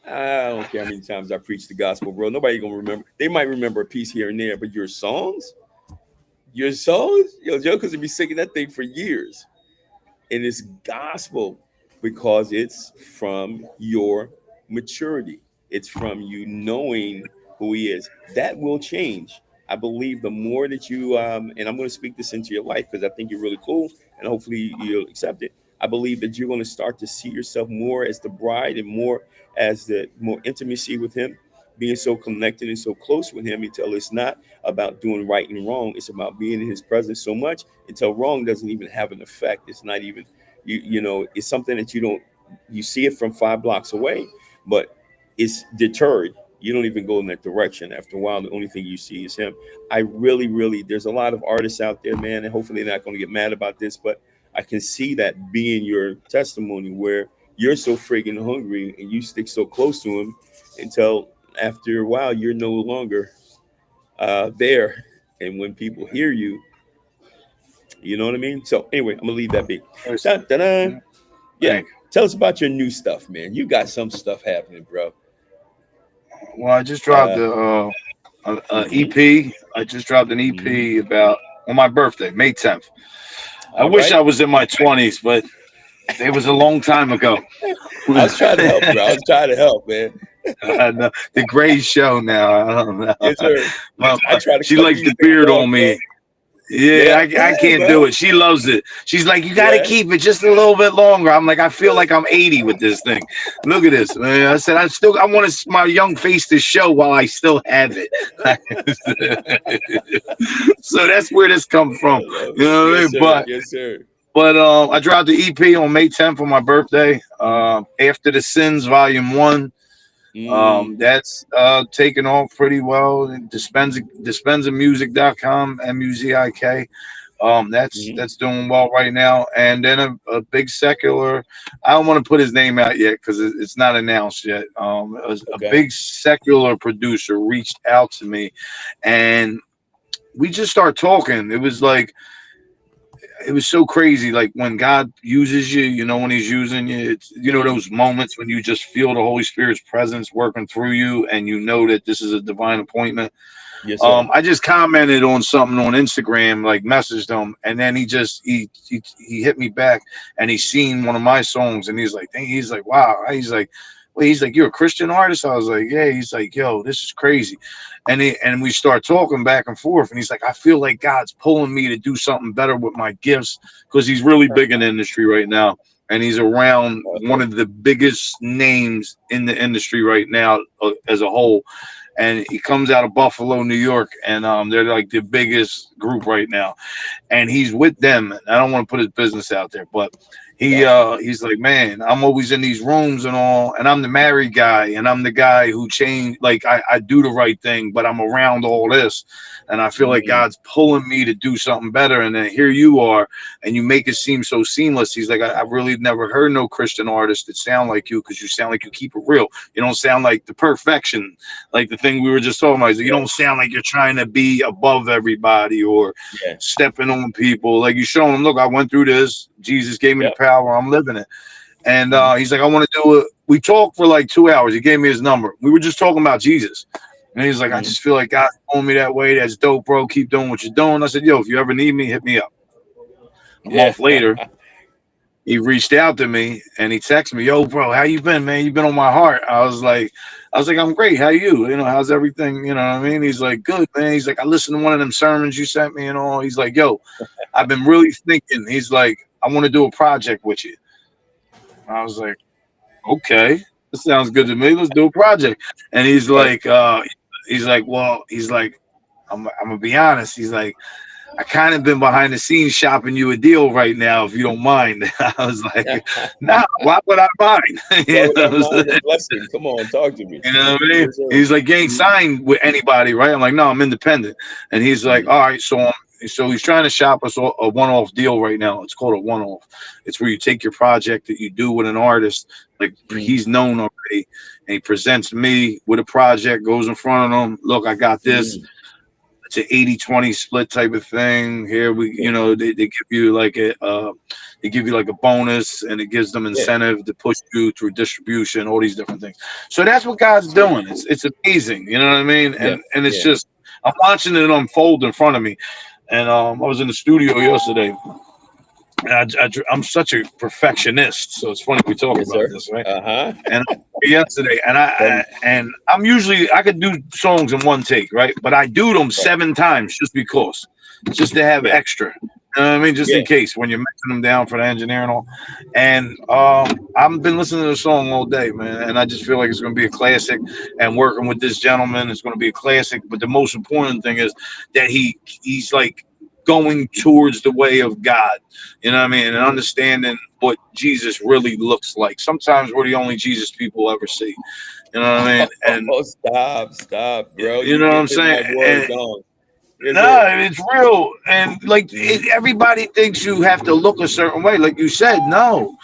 I don't care how many times I preach the gospel, bro. Nobody gonna remember. They might remember a piece here and there, but your songs, yo, Jokers will be singing that thing for years. And it's gospel because it's from your maturity. It's from you knowing who he is. That will change. I believe the more that you and I'm going to speak this into your life because I think you're really cool and hopefully you'll accept it. I believe that you're going to start to see yourself more as the bride and more as the more intimacy with him, being so connected and so close with him until it's not about doing right and wrong. It's about being in his presence so much until wrong doesn't even have an effect. It's not even it's something that you see it from 5 blocks away, but it's deterred. You don't even go in that direction. After a while, the only thing you see is him. I really, really, there's a lot of artists out there, man, and hopefully they're not going to get mad about this, but I can see that being your testimony where you're so friggin' hungry and you stick so close to him until after a while you're no longer there. And when people hear you, you know what I mean? So anyway, I'm gonna leave that be. Yes. Dun, dun, dun. Yeah. Thank you. Tell us about your new stuff, man. You got some stuff happening, bro. Well, I just dropped Uh, a mhm, EP. I just dropped an mhm. EP about on my birthday, May 10th. I All wish right. I was in my 20s, but it was a long time ago. I was trying to help, bro. I was trying to help, man. The gray show now. I don't know. Yes, sir. I try to She cut likes these the things beard off, on bro. me. Yeah, Yeah, I can't bro. do it. She loves it. She's like, you got to Yeah. keep it just a little bit longer. I'm like, I feel like I'm 80 with this thing. Look at this, man. I said, I want my young face to show while I still have it. So that's where this comes I from. love You it. know what I Yes, mean? sir. Yes, sir. But I dropped the EP on May 10th for my birthday. After the Sins Volume 1. That's taken off pretty well. Dispensamusic.com, MUZIK. That's doing well right now. And then a big secular, I don't want to put his name out yet because it's not announced yet. A Okay. big secular producer reached out to me, and we just start talking. It was so crazy. Like when God uses you, you know, when he's using you, it's, you know, those moments when you just feel the Holy Spirit's presence working through you and you know that this is a divine appointment. Yes, sir. I just commented on something on Instagram, like messaged him, and then he hit me back and he seen one of my songs and he's like, wow. He's like, wait, he's like, you're a Christian artist? I was like, yeah. He's like, yo, this is crazy. And we start talking back and forth, and he's like, I feel like God's pulling me to do something better with my gifts because he's really big in the industry right now, and he's around one of the biggest names in the industry right now as a whole. And he comes out of Buffalo, New York, and they're like the biggest group right now. And he's with them. I don't want to put his business out there, but he's like, man, I'm always in these rooms and all, and I'm the married guy, and I'm the guy who changed. Like I do the right thing, but I'm around all this, and I feel like God's pulling me to do something better. And then here you are, and you make it seem so seamless. He's like, I really never heard no Christian artist that sound like you because you sound like you keep it real. You don't sound like the perfection, like the thing we were just talking about. Like, you don't sound like you're trying to be above everybody or stepping on people. Like you showing them, look, I went through this. Jesus gave me the power. I'm living it. And he's like, I want to do it. We talked for like 2 hours. He gave me his number. We were just talking about Jesus. And he's like, I just feel like God's pulling me that way. That's dope, bro. Keep doing what you're doing. I said, yo, if you ever need me, hit me up. A month later, he reached out to me and he texted me, yo, bro, how you been, man? You've been on my heart. I was like, I'm great. How you? You know, how's everything? You know what I mean? He's like, good, man. He's like, I listened to one of them sermons you sent me and all. He's like, yo, I've been really thinking. He's like, I want to do a project with you. I was like, okay, this sounds good to me. Let's do a project. And he's like, I'm gonna be honest. He's like, I kind of been behind the scenes shopping you a deal right now, if you don't mind. I was like, nah, why would I mind? Blessing. Come on, talk to me. You know what I mean? He's like, you ain't signed with anybody, right? I'm like, no, I'm independent. And he's like, all right, so he's trying to shop us a one-off deal right now. It's called a one-off. It's where you take your project that you do with an artist, like he's known already, and he presents me with a project, goes in front of him. Look, I got this. It's an 80-20 split type of thing. Here they give you like a bonus, and it gives them incentive to push you through distribution, all these different things. So that's what God's doing. It's amazing. You know what I mean? And it's just, I'm watching it unfold in front of me. And I was in the studio yesterday, and I'm such a perfectionist. So it's funny we talk about this, right? And yesterday, and I'm usually, I could do songs in one take, right? But I do them 7 times just to have extra. You know what I mean? Just in case when you're mixing them down for the engineer and all. And I've been listening to the song all day, man. And I just feel like it's going to be a classic. And working with this gentleman is going to be a classic. But the most important thing is that he's like going towards the way of God. You know what I mean? And understanding what Jesus really looks like. Sometimes we're the only Jesus people ever see. You know what I mean? And stop, bro. You know what I'm saying? It's real. And like everybody thinks you have to look a certain way. Like you said, no.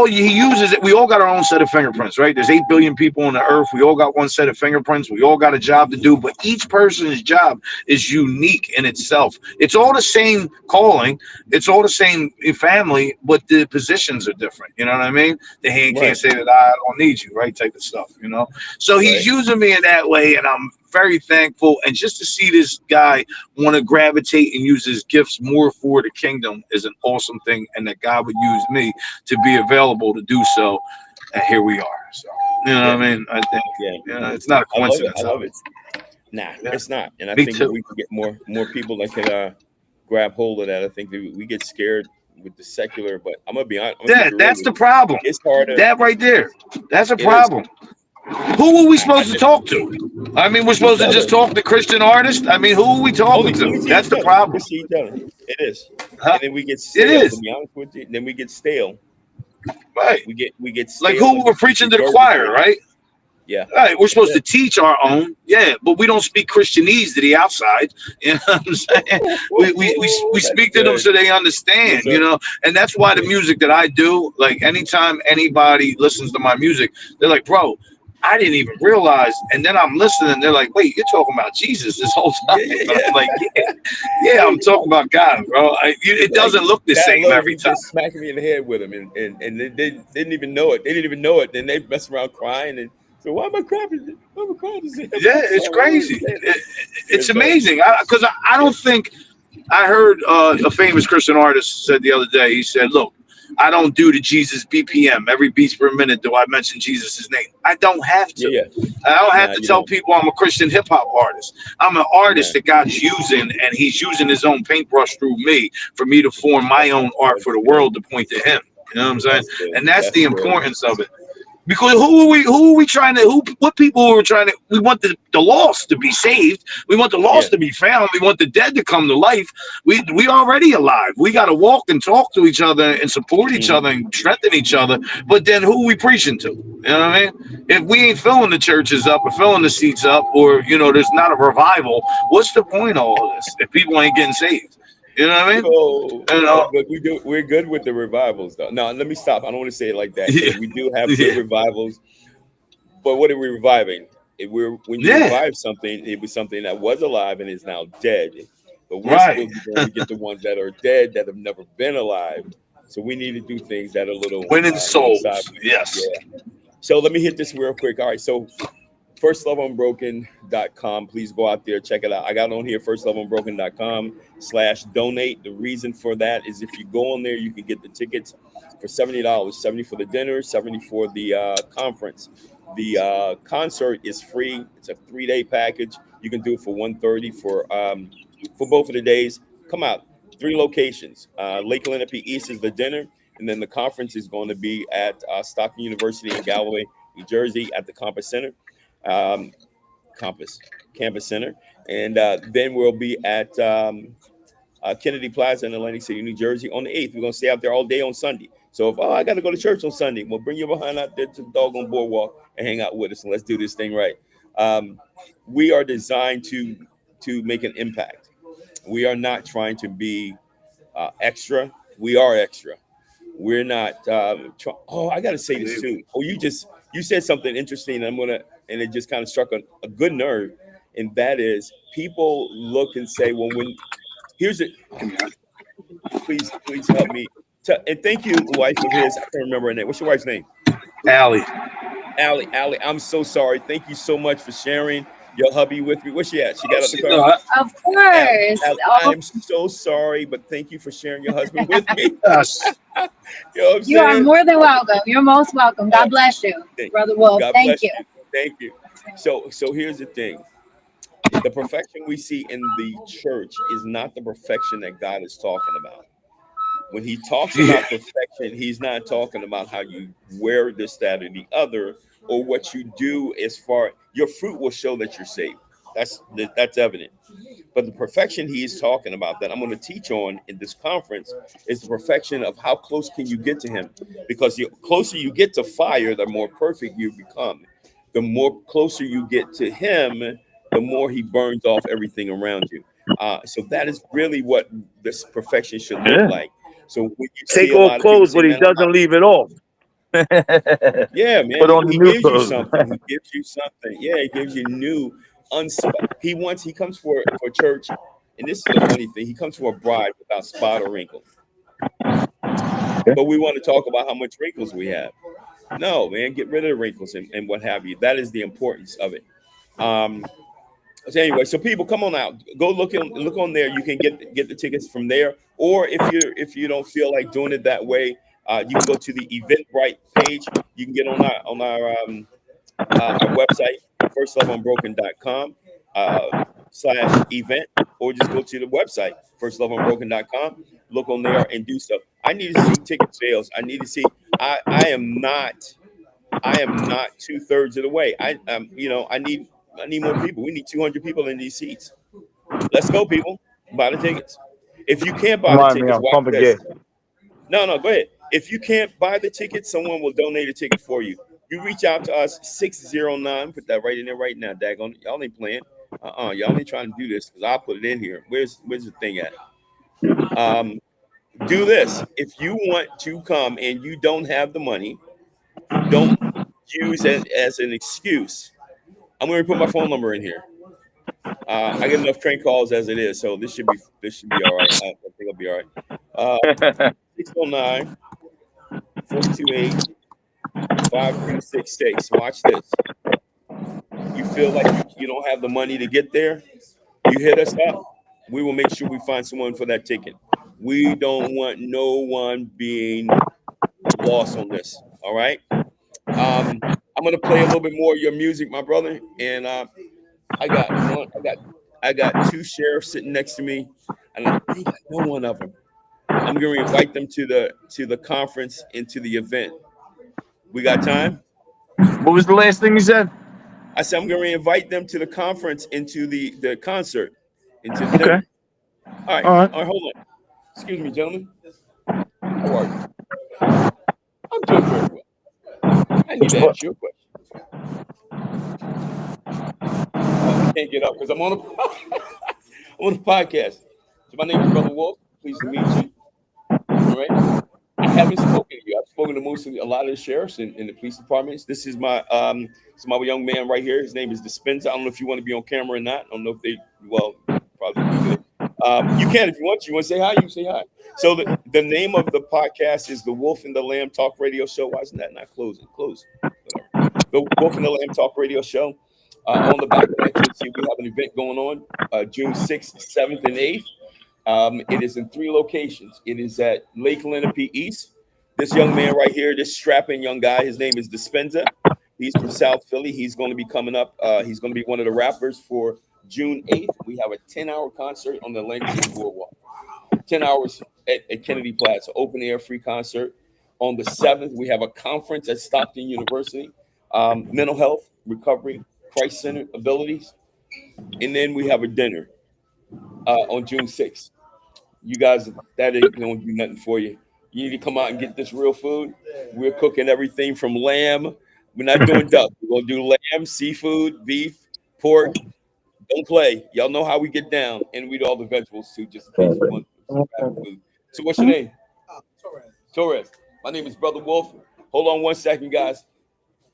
He uses it. We all got our own set of fingerprints, right? There's 8 billion people on the earth. We all got one set of fingerprints. We all got a job to do, but each person's job is unique in itself. It's all the same calling. It's all the same family, but the positions are different. You know what I mean? The hand can't say that I don't need you, right? Type of stuff, you know? So he's using me in that way, and I'm very thankful. And just to see this guy want to gravitate and use his gifts more for the kingdom is an awesome thing. And that God would use me to be available to do so. And here we are. So, you know what I mean? I think it's not a coincidence. I love it. Nah, it's not. And I Me think too. if we can get more people that can grab hold of that, I think that we get scared with the secular. But I'm gonna be honest. That's the problem. It's harder. That right there. That's a It is. problem. Who are we supposed to talk to? I mean, we're supposed to just talk to Christian artists. I mean, who are we talking to? That's the problem. Just each other. It is. And then we get stale. It is. To be honest with you, then we get stale. Right. We get stale. Like who we're preaching to the choir, right? Yeah. Right. We're supposed to teach our own. Yeah, but we don't speak Christianese to the outside. You know what I'm saying? We speak to them so they understand, you know, and that's why the music that I do, like anytime anybody listens to my music, they're like, bro, I didn't even realize. And then I'm listening. They're like, wait, you're talking about Jesus this whole time. Yeah. I'm like, yeah, I'm talking about God, bro. It doesn't look the same every time. Just smacking me in the head with them, and they didn't even know it. They didn't even know it. Then they mess around crying and. So why am I crying? Yeah, it's crazy. It's amazing. Because I don't think I heard a famous Christian artist said the other day. He said, "Look, I don't do the Jesus BPM. Every beats per minute do I mention Jesus' name. I don't have to. I don't have to tell people I'm a Christian hip hop artist. I'm an artist that God's using, and He's using His own paintbrush through me for me to form my own art for the world to point to Him. You know what I'm saying? And that's the importance of it." Because what people are trying to, we want the lost to be saved. We want the lost to be found. We want the dead to come to life. We already alive. We got to walk and talk to each other and support each other and strengthen each other. But then who are we preaching to? You know what I mean? If we ain't filling the churches up or filling the seats up, or, you know, there's not a revival, what's the point of all this if people ain't getting saved? You know what I mean? But we're good with the revivals, though. No, let me stop. I don't want to say it like that. Yeah. We do have good revivals, but what are we reviving? When you revive something, it was something that was alive and is now dead. But we're still going to get the ones that are dead that have never been alive. So we need to do things that are a little winning souls. Yes. Yeah. So let me hit this real quick. All right. So firstloveunbroken.com. Please go out there, check it out. I got on here, firstloveunbroken.com/donate. The reason for that is if you go on there, you can get the tickets for $70, $70 for the dinner, $70 for the conference. The concert is free. It's a 3-day package. You can do it for $130 for both of the days. Come out. 3 locations. Lake Lenape East is the dinner, and then the conference is going to be at Stockton University in Galloway, New Jersey, at the Campus Center. Campus Center, and then we'll be at Kennedy Plaza in Atlantic City, New Jersey on the 8th. We're going to stay out there all day on Sunday. So if I got to go to church on Sunday, well, bring your behind out there to the doggone boardwalk and hang out with us, and let's do this thing right. We are designed to make an impact. We are not trying to be extra. We are extra. We're not. I got to say this too. You said something interesting. And it just kind of struck a good nerve, and that is people look and say, well, please help me. And thank you, wife of his. I can't remember her name. What's your wife's name? Allie, I'm so sorry. Thank you so much for sharing your hubby with me. Where's she at? She got up the car. Of course. Allie, I am so sorry, but thank you for sharing your husband with me. Yes. You know what I'm You are saying? more than welcome. You're most welcome. God bless you, Brother Wolf. God Thank bless you. Thank you. So here's the thing. The perfection we see in the church is not the perfection that God is talking about. When he talks about perfection, he's not talking about how you wear this, that, or the other, or what you do as far your fruit will show that you're saved. That's evident. But the perfection he is talking about that I'm going to teach on in this conference is the perfection of how close can you get to him? Because the closer you get to fire, the more perfect you become. The more closer you get to him, the more he burns off everything around you. So that is really what this perfection should look like. So when you Take off clothes, but he doesn't leave it off. Yeah, man. Put on He the new gives you clothes. something. He gives you something. Yeah, he gives you new. He comes for church, and this is the funny thing. He comes for a bride without spot or wrinkle. But we want to talk about how much wrinkles we have. No, man, get rid of the wrinkles and what have you. That is the importance of it. So anyway, so people, come on out. Go look on there. You can get the tickets from there, or if you don't feel like doing it that way, you can go to the Eventbrite page. You can get on our website, firstloveunbroken.com /event, or just go to the website, firstloveunbroken.com. Look on there and do so. I need to see ticket sales. I need to see. I am not 2/3 of the way. I need more people. We need 200 people in these seats. Let's go, people. Buy the tickets. If you can't buy the Remind me, tickets, I'm watch pumping this. gas. No, go ahead. If you can't buy the ticket, someone will donate a ticket for you. You reach out to us, 609. Put that right in there right now, daggone. Y'all ain't playing. Y'all ain't trying to do this because I'll put it in here. Where's the thing at? Do this. If you want to come and you don't have the money, don't use it as an excuse. I'm going to put my phone number in here. I get enough train calls as it is, so this should be all right. I think I'll be all right. 609 428 5266. Watch this. You feel like you don't have the money to get there, you hit us up. We will make sure we find someone for that ticket. We don't want no one being lost on this. All right. I'm gonna play a little bit more of your music, my brother, and I got two sheriffs sitting next to me, and I think I know one of them. I'm going to invite them to the conference and to the event. We got time? What was the last thing you said? I said I'm going to invite them to the conference and to the concert, into the dinner. All right. Hold on. Excuse me, gentlemen. How are you? I'm doing very well. I need to ask you a question. I can't get up because I'm on a podcast. So my name is Brother Wolf. Pleased to meet you. All right. I haven't spoken to you. I've spoken to a lot of the sheriffs in the police departments. This is my young man right here. His name is Dispensa. I don't know if you want to be on camera or not. I don't know if they probably do. You can if you want. You want to say hi? You say hi. So the name of the podcast is the Wolf and the Lamb Talk Radio Show. Why isn't that not closing? Close. Whatever. The Wolf and the Lamb Talk Radio Show. On the back of that, you'll see we have an event going on June 6th, 7th, and 8th. It is in 3 locations. It is at Lake Lenape East. This young man right here, this strapping young guy, his name is Dispensa. He's from South Philly. He's going to be coming up. He's going to be one of the rappers for June 8th. We have a 10-hour concert on the Atlantic City Boardwalk. 10 hours at Kennedy Plaza, open air free concert. On the 7th, we have a conference at Stockton University, mental health, recovery, Christ-centered abilities. And then we have a dinner on June 6th. You guys, that ain't going to do nothing for you. You need to come out and get this real food. We're cooking everything from lamb. We're not doing duck. We're going to do lamb, seafood, beef, pork. Don't play. Y'all know how we get down. And we do all the vegetables too, just in case you want some food. So what's your name? Torres. My name is Brother Wolf. Hold on one second, guys.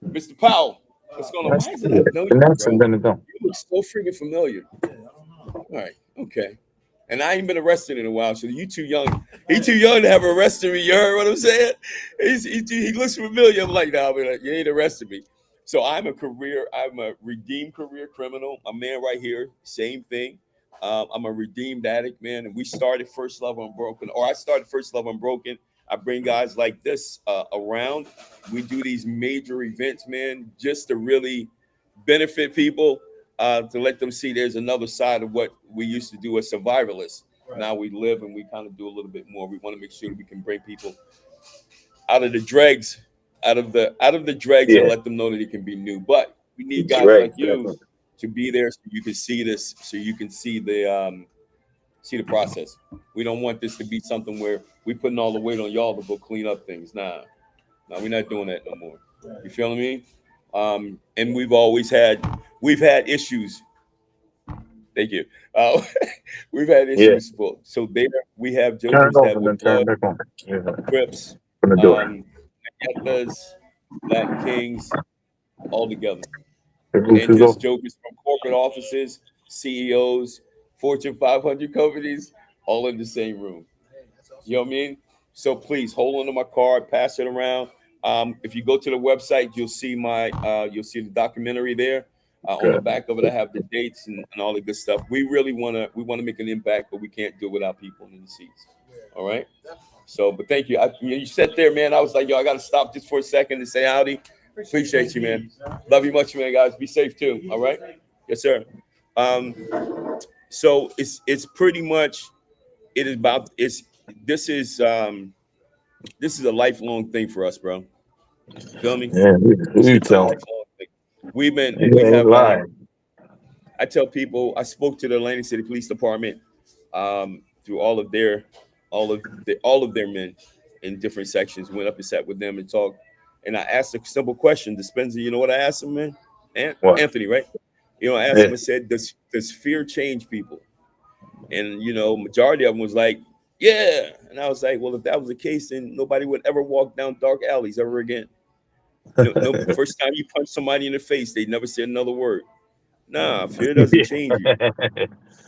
Mr. Powell, what's going on? Why is it I know you, bro? You look so freaking familiar. All right. Okay. And I ain't been arrested in a while, so you too young. He too young to have arrested me. You heard what I'm saying? He looks familiar. I'm like, nah, you ain't arrested me. So I'm a redeemed career criminal. A man right here, same thing. I'm a redeemed addict, man. And we started First Love Unbroken, or I started First Love Unbroken. I bring guys like this around. We do these major events, man, just to really benefit people. To let them see there's another side of what we used to do as survivalists. Right. Now we live and we kind of do a little bit more. We want to make sure that we can bring people out of the dregs, and let them know that it can be new. But we need guys like you to be there so you can see this, so you can see the process. We don't want this to be something where we putting all the weight on y'all to go clean up things. Nah, we're not doing that no more. You feeling me? And we've had issues. Thank you. We've had issues. Yeah. So there we have jokers that will blood, Crips, Latin Kings, all together. And just jokers from corporate offices, CEOs, Fortune 500 companies, all in the same room. You know what I mean? So please hold on to my card, pass it around. If you go to the website, you'll see the documentary there. On the back of it, I have the dates and all the good stuff. We really wanna make an impact, but we can't do it without people in the seats. All right. So, but thank you. You sat there, man. I was like, yo, I gotta stop just for a second and say howdy. Appreciate you, man. Love you much, man, guys. Be safe too. All right. Yes, sir. So it's pretty much it is about this is a lifelong thing for us, bro. Feel me? Yeah, It's you a tell me. lifelong thing. We You ain't have lying. I tell people I spoke to the Atlantic City Police Department through all of their men in different sections. Went up and sat with them and talked. And I asked a simple question, Dispensa. You know what I asked him, man? What? Anthony, right? You know, I asked him. I said, "Does fear change people?" And majority of them was like, "Yeah." And I was like, "Well, if that was the case, then nobody would ever walk down dark alleys ever again." No, first time you punch somebody in the face, they never say another word. Nah, fear doesn't change you.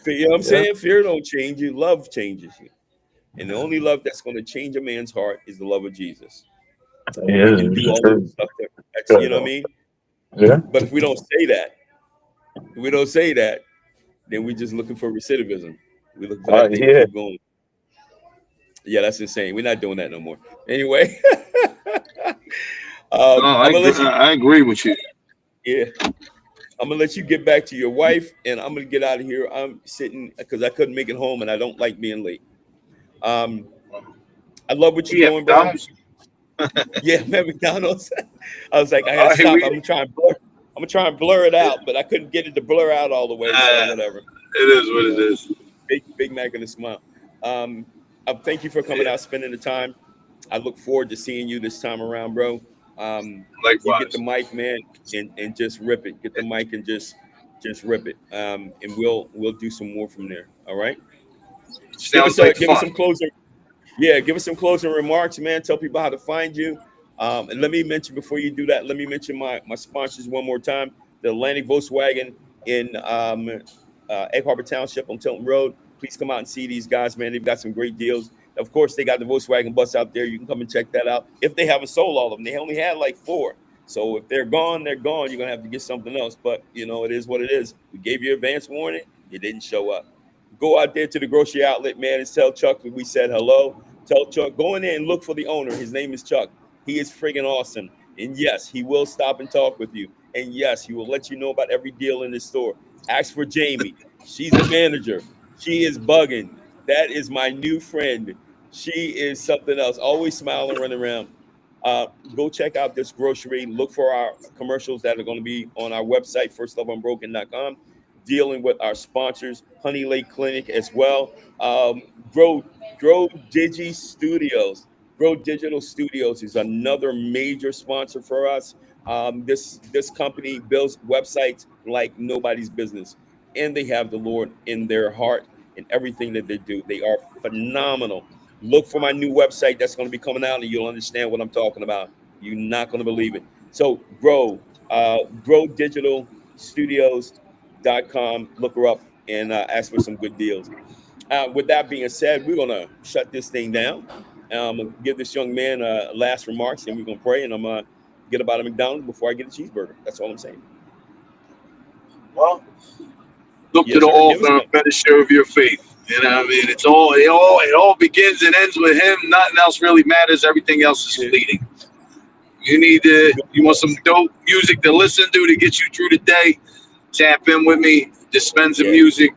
You know what I'm saying? Fear don't change you. Love changes you. And the only love that's going to change a man's heart is the love of Jesus. We can do all the stuff that's you know what I mean? Yeah. But if we don't say that, then we're just looking for recidivism. We're looking for that thing to keep going. Yeah, that's insane. We're not doing that no more. Anyway. No, I agree with you. Yeah. I'm gonna let you get back to your wife, and I'm gonna get out of here. I'm sitting because I couldn't make it home, and I don't like being late. I love what you're doing, bro. Yeah, man, McDonald's. I was like, I had to stop. I'm gonna try and blur it out, but I couldn't get it to blur out all the way. So whatever. It is what it is. Big Mac and a smile. Thank you for coming out, spending the time. I look forward to seeing you this time around, bro. Likewise. You get the mic, man, and just rip it. Get the mic and just rip it. And we'll do some more from there. All right. Give us some closing. Yeah, give us some closing remarks, man. Tell people how to find you. And let me mention before you do that, let me mention my sponsors one more time. The Atlantic Volkswagen in Egg Harbor Township on Tilton Road. Please come out and see these guys, man. They've got some great deals. Of course, they got the Volkswagen bus out there. You can come and check that out. If they haven't sold all of them, they only had like 4. So if they're gone, they're gone. You're going to have to get something else. But, it is what it is. We gave you advance warning. You didn't show up. Go out there to the grocery outlet, man, and tell Chuck that we said hello. Tell Chuck, go in there and look for the owner. His name is Chuck. He is friggin' awesome. And yes, he will stop and talk with you. And yes, he will let you know about every deal in the store. Ask for Jamie. She's a manager. She is bugging. That is my new friend. She is something else. Always smiling, running around. Go check out this grocery. Look for our commercials that are going to be on our website, firstloveunbroken.com, dealing with our sponsors, Honey Lake Clinic as well. Grow Digi Studios. Grow Digital Studios is another major sponsor for us. This company builds websites like nobody's business, and they have the Lord in their heart in everything that they do. They are phenomenal. Look for my new website that's going to be coming out, and you'll understand what I'm talking about. You're not going to believe it. So Grow Digital Studios.com. Look her up and ask for some good deals. With that being said, we're going to shut this thing down. I'm going to give this young man last remarks, and we're going to pray, and I'm going to get about a McDonald's before I get a cheeseburger. That's all I'm saying. Well, look to the author and finisher of your faith. You know what I mean? It all begins and ends with him. Nothing else really matters. Everything else is fleeting. You want some dope music to listen to get you through the day? Tap in with me. Dispensa Music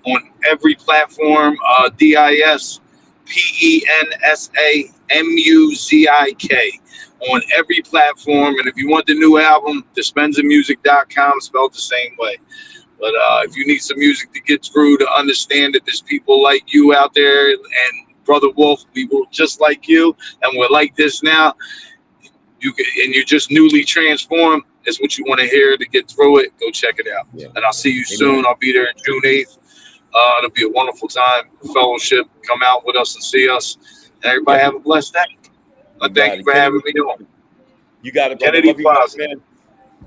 on every platform. DISPENSAMUZIK on every platform. And if you want the new album, DispensaMusic.com, spelled the same way. But if you need some music to get through, to understand that there's people like you out there, and Brother Wolf, we were just like you, and we're like this now. And you're just newly transformed. It's what you want to hear to get through it. Go check it out. Yeah. And I'll see you soon. I'll be there June 8th. It'll be a wonderful time. Fellowship. Come out with us and see us. And everybody have a blessed day. Thank you for having me on. You got it, brother. Kennedy Plaza.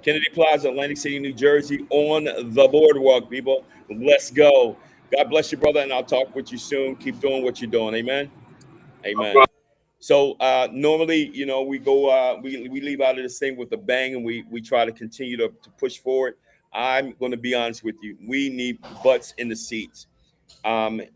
Kennedy Plaza, Atlantic City, New Jersey, on the boardwalk, people. Let's go. God bless you, brother, and I'll talk with you soon. Keep doing what you're doing. Amen. Amen. So normally, we go, we leave out of this thing with a bang, and we try to continue to push forward. I'm going to be honest with you. We need butts in the seats.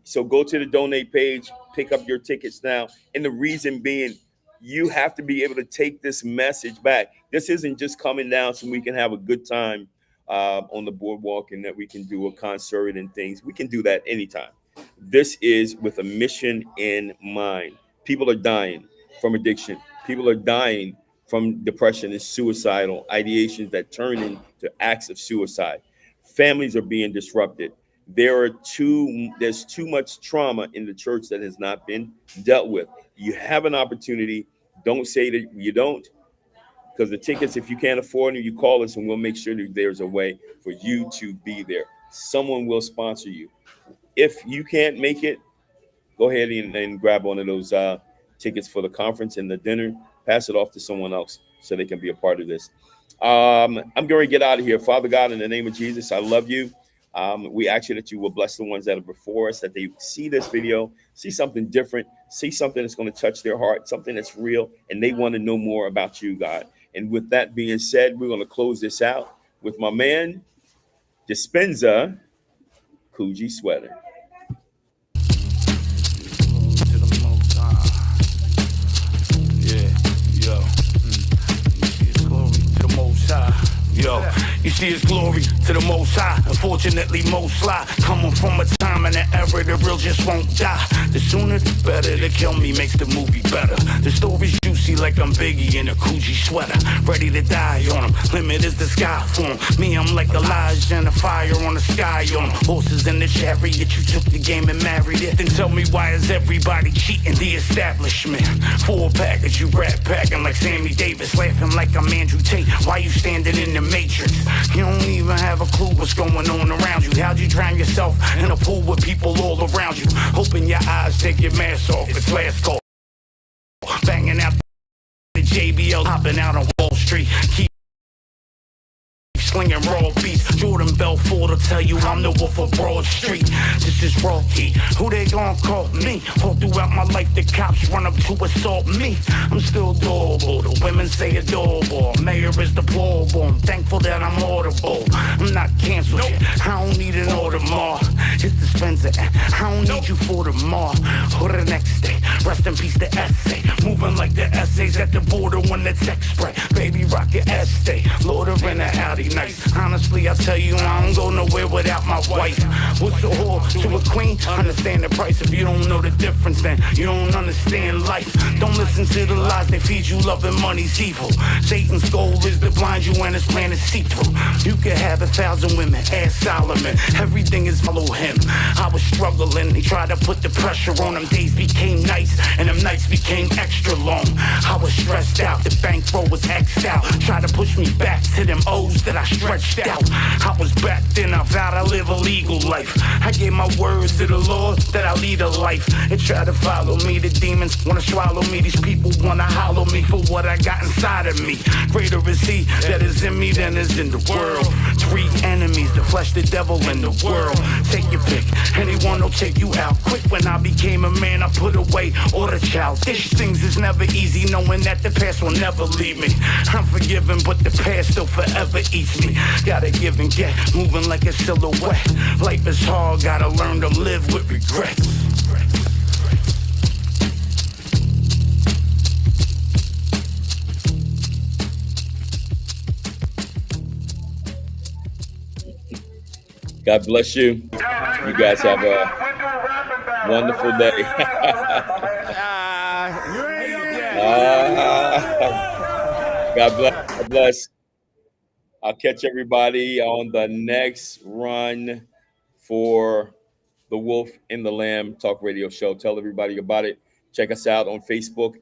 So go to the donate page, pick up your tickets now. And the reason being, you have to be able to take this message back. This isn't just coming down so we can have a good time on the boardwalk and that we can do a concert and things. We can do that anytime. This is with a mission in mind. People are dying from addiction. People are dying from depression and suicidal ideations that turn into acts of suicide. Families are being disrupted. There's too much trauma in the church that has not been dealt with. You have an opportunity. Don't say that you don't, because the tickets, if you can't afford them, you call us and we'll make sure that there's a way for you to be there. Someone will sponsor you. If you can't make it, go ahead and grab one of those tickets for the conference and the dinner. Pass it off to someone else so they can be a part of this. I'm going to get out of here. Father God, in the name of Jesus, I love you. We ask you that you will bless the ones that are before us, that they see this video, see something different, see something that's going to touch their heart, something that's real, and they want to know more about you, God. And with that being said, we're going to close this out with my man, Dispensa, Coogee Sweater. Yo, you see his glory to the most high. Unfortunately, most lie. Coming from a time and an era, the real just won't die. The sooner the better, to kill me makes the movie better. The story's juicy like I'm Biggie in a Coogee sweater. Ready to die on him, limit is the sky for him. Me, I'm like Elijah and the fire on the sky on him. Horses in the chariot, you took the game and married it. Then tell me why is everybody cheating the establishment? Full package, you rat packing like Sammy Davis. Laughing like I'm Andrew Tate. Why you standing in the Matrix? You don't even have a clue what's going on around you. How'd you drown yourself in a pool with people all around you? Open your eyes, take your mask off, it's last call. Banging out the JBL, hopping out on Wall Street. Keep slinging raw beats. Jordan Belfort will tell you I'm the wolf of Broad Street. This is raw heat. Who they gonna call me? All throughout my life the cops run up to assault me. I'm still adorable. The women say adorable. Mayor is deplorable. I'm thankful that I'm audible. I'm not canceled yet. I don't need an order more. It's Dispensa. I don't need you for tomorrow or the next day. Rest in peace the essay. Moving like the essays at the border when the text spread. Baby rocket essay. Lord of in the Audi night. Honestly, I tell you, I don't go nowhere without my wife. What's a whore to a queen? Understand the price. If you don't know the difference, then you don't understand life. Don't listen to the lies they feed you. Love and money's evil. Satan's goal is to blind you and his plan is see-through. You could have 1,000 women, ask Solomon. Everything is follow him. I was struggling. They tried to put the pressure on them. Days became nights, and them nights became extra long. I was stressed out. The bankroll was X'd out. Tried to push me back to them O's that I stretched out. I was back then, I vowed I live a legal life. I gave my words to the Lord that I lead a life. It tried to follow me, the demons wanna swallow me. These people wanna hollow me for what I got inside of me. Greater is he that is in me than is in the world. 3 enemies, the flesh, the devil, and the world. Take your pick, anyone will take you out. Quick when I became a man, I put away all the childish things. It's never easy knowing that the past will never leave me. I'm forgiven, but the past still forever eats me. Gotta give and get, moving like a silhouette. Life is hard, gotta learn to live with regrets. God bless you. You guys have a wonderful day. God bless. God bless. I'll catch everybody on the next run for the Wolf and the Lamb Talk Radio Show. Tell everybody about it. Check us out on Facebook.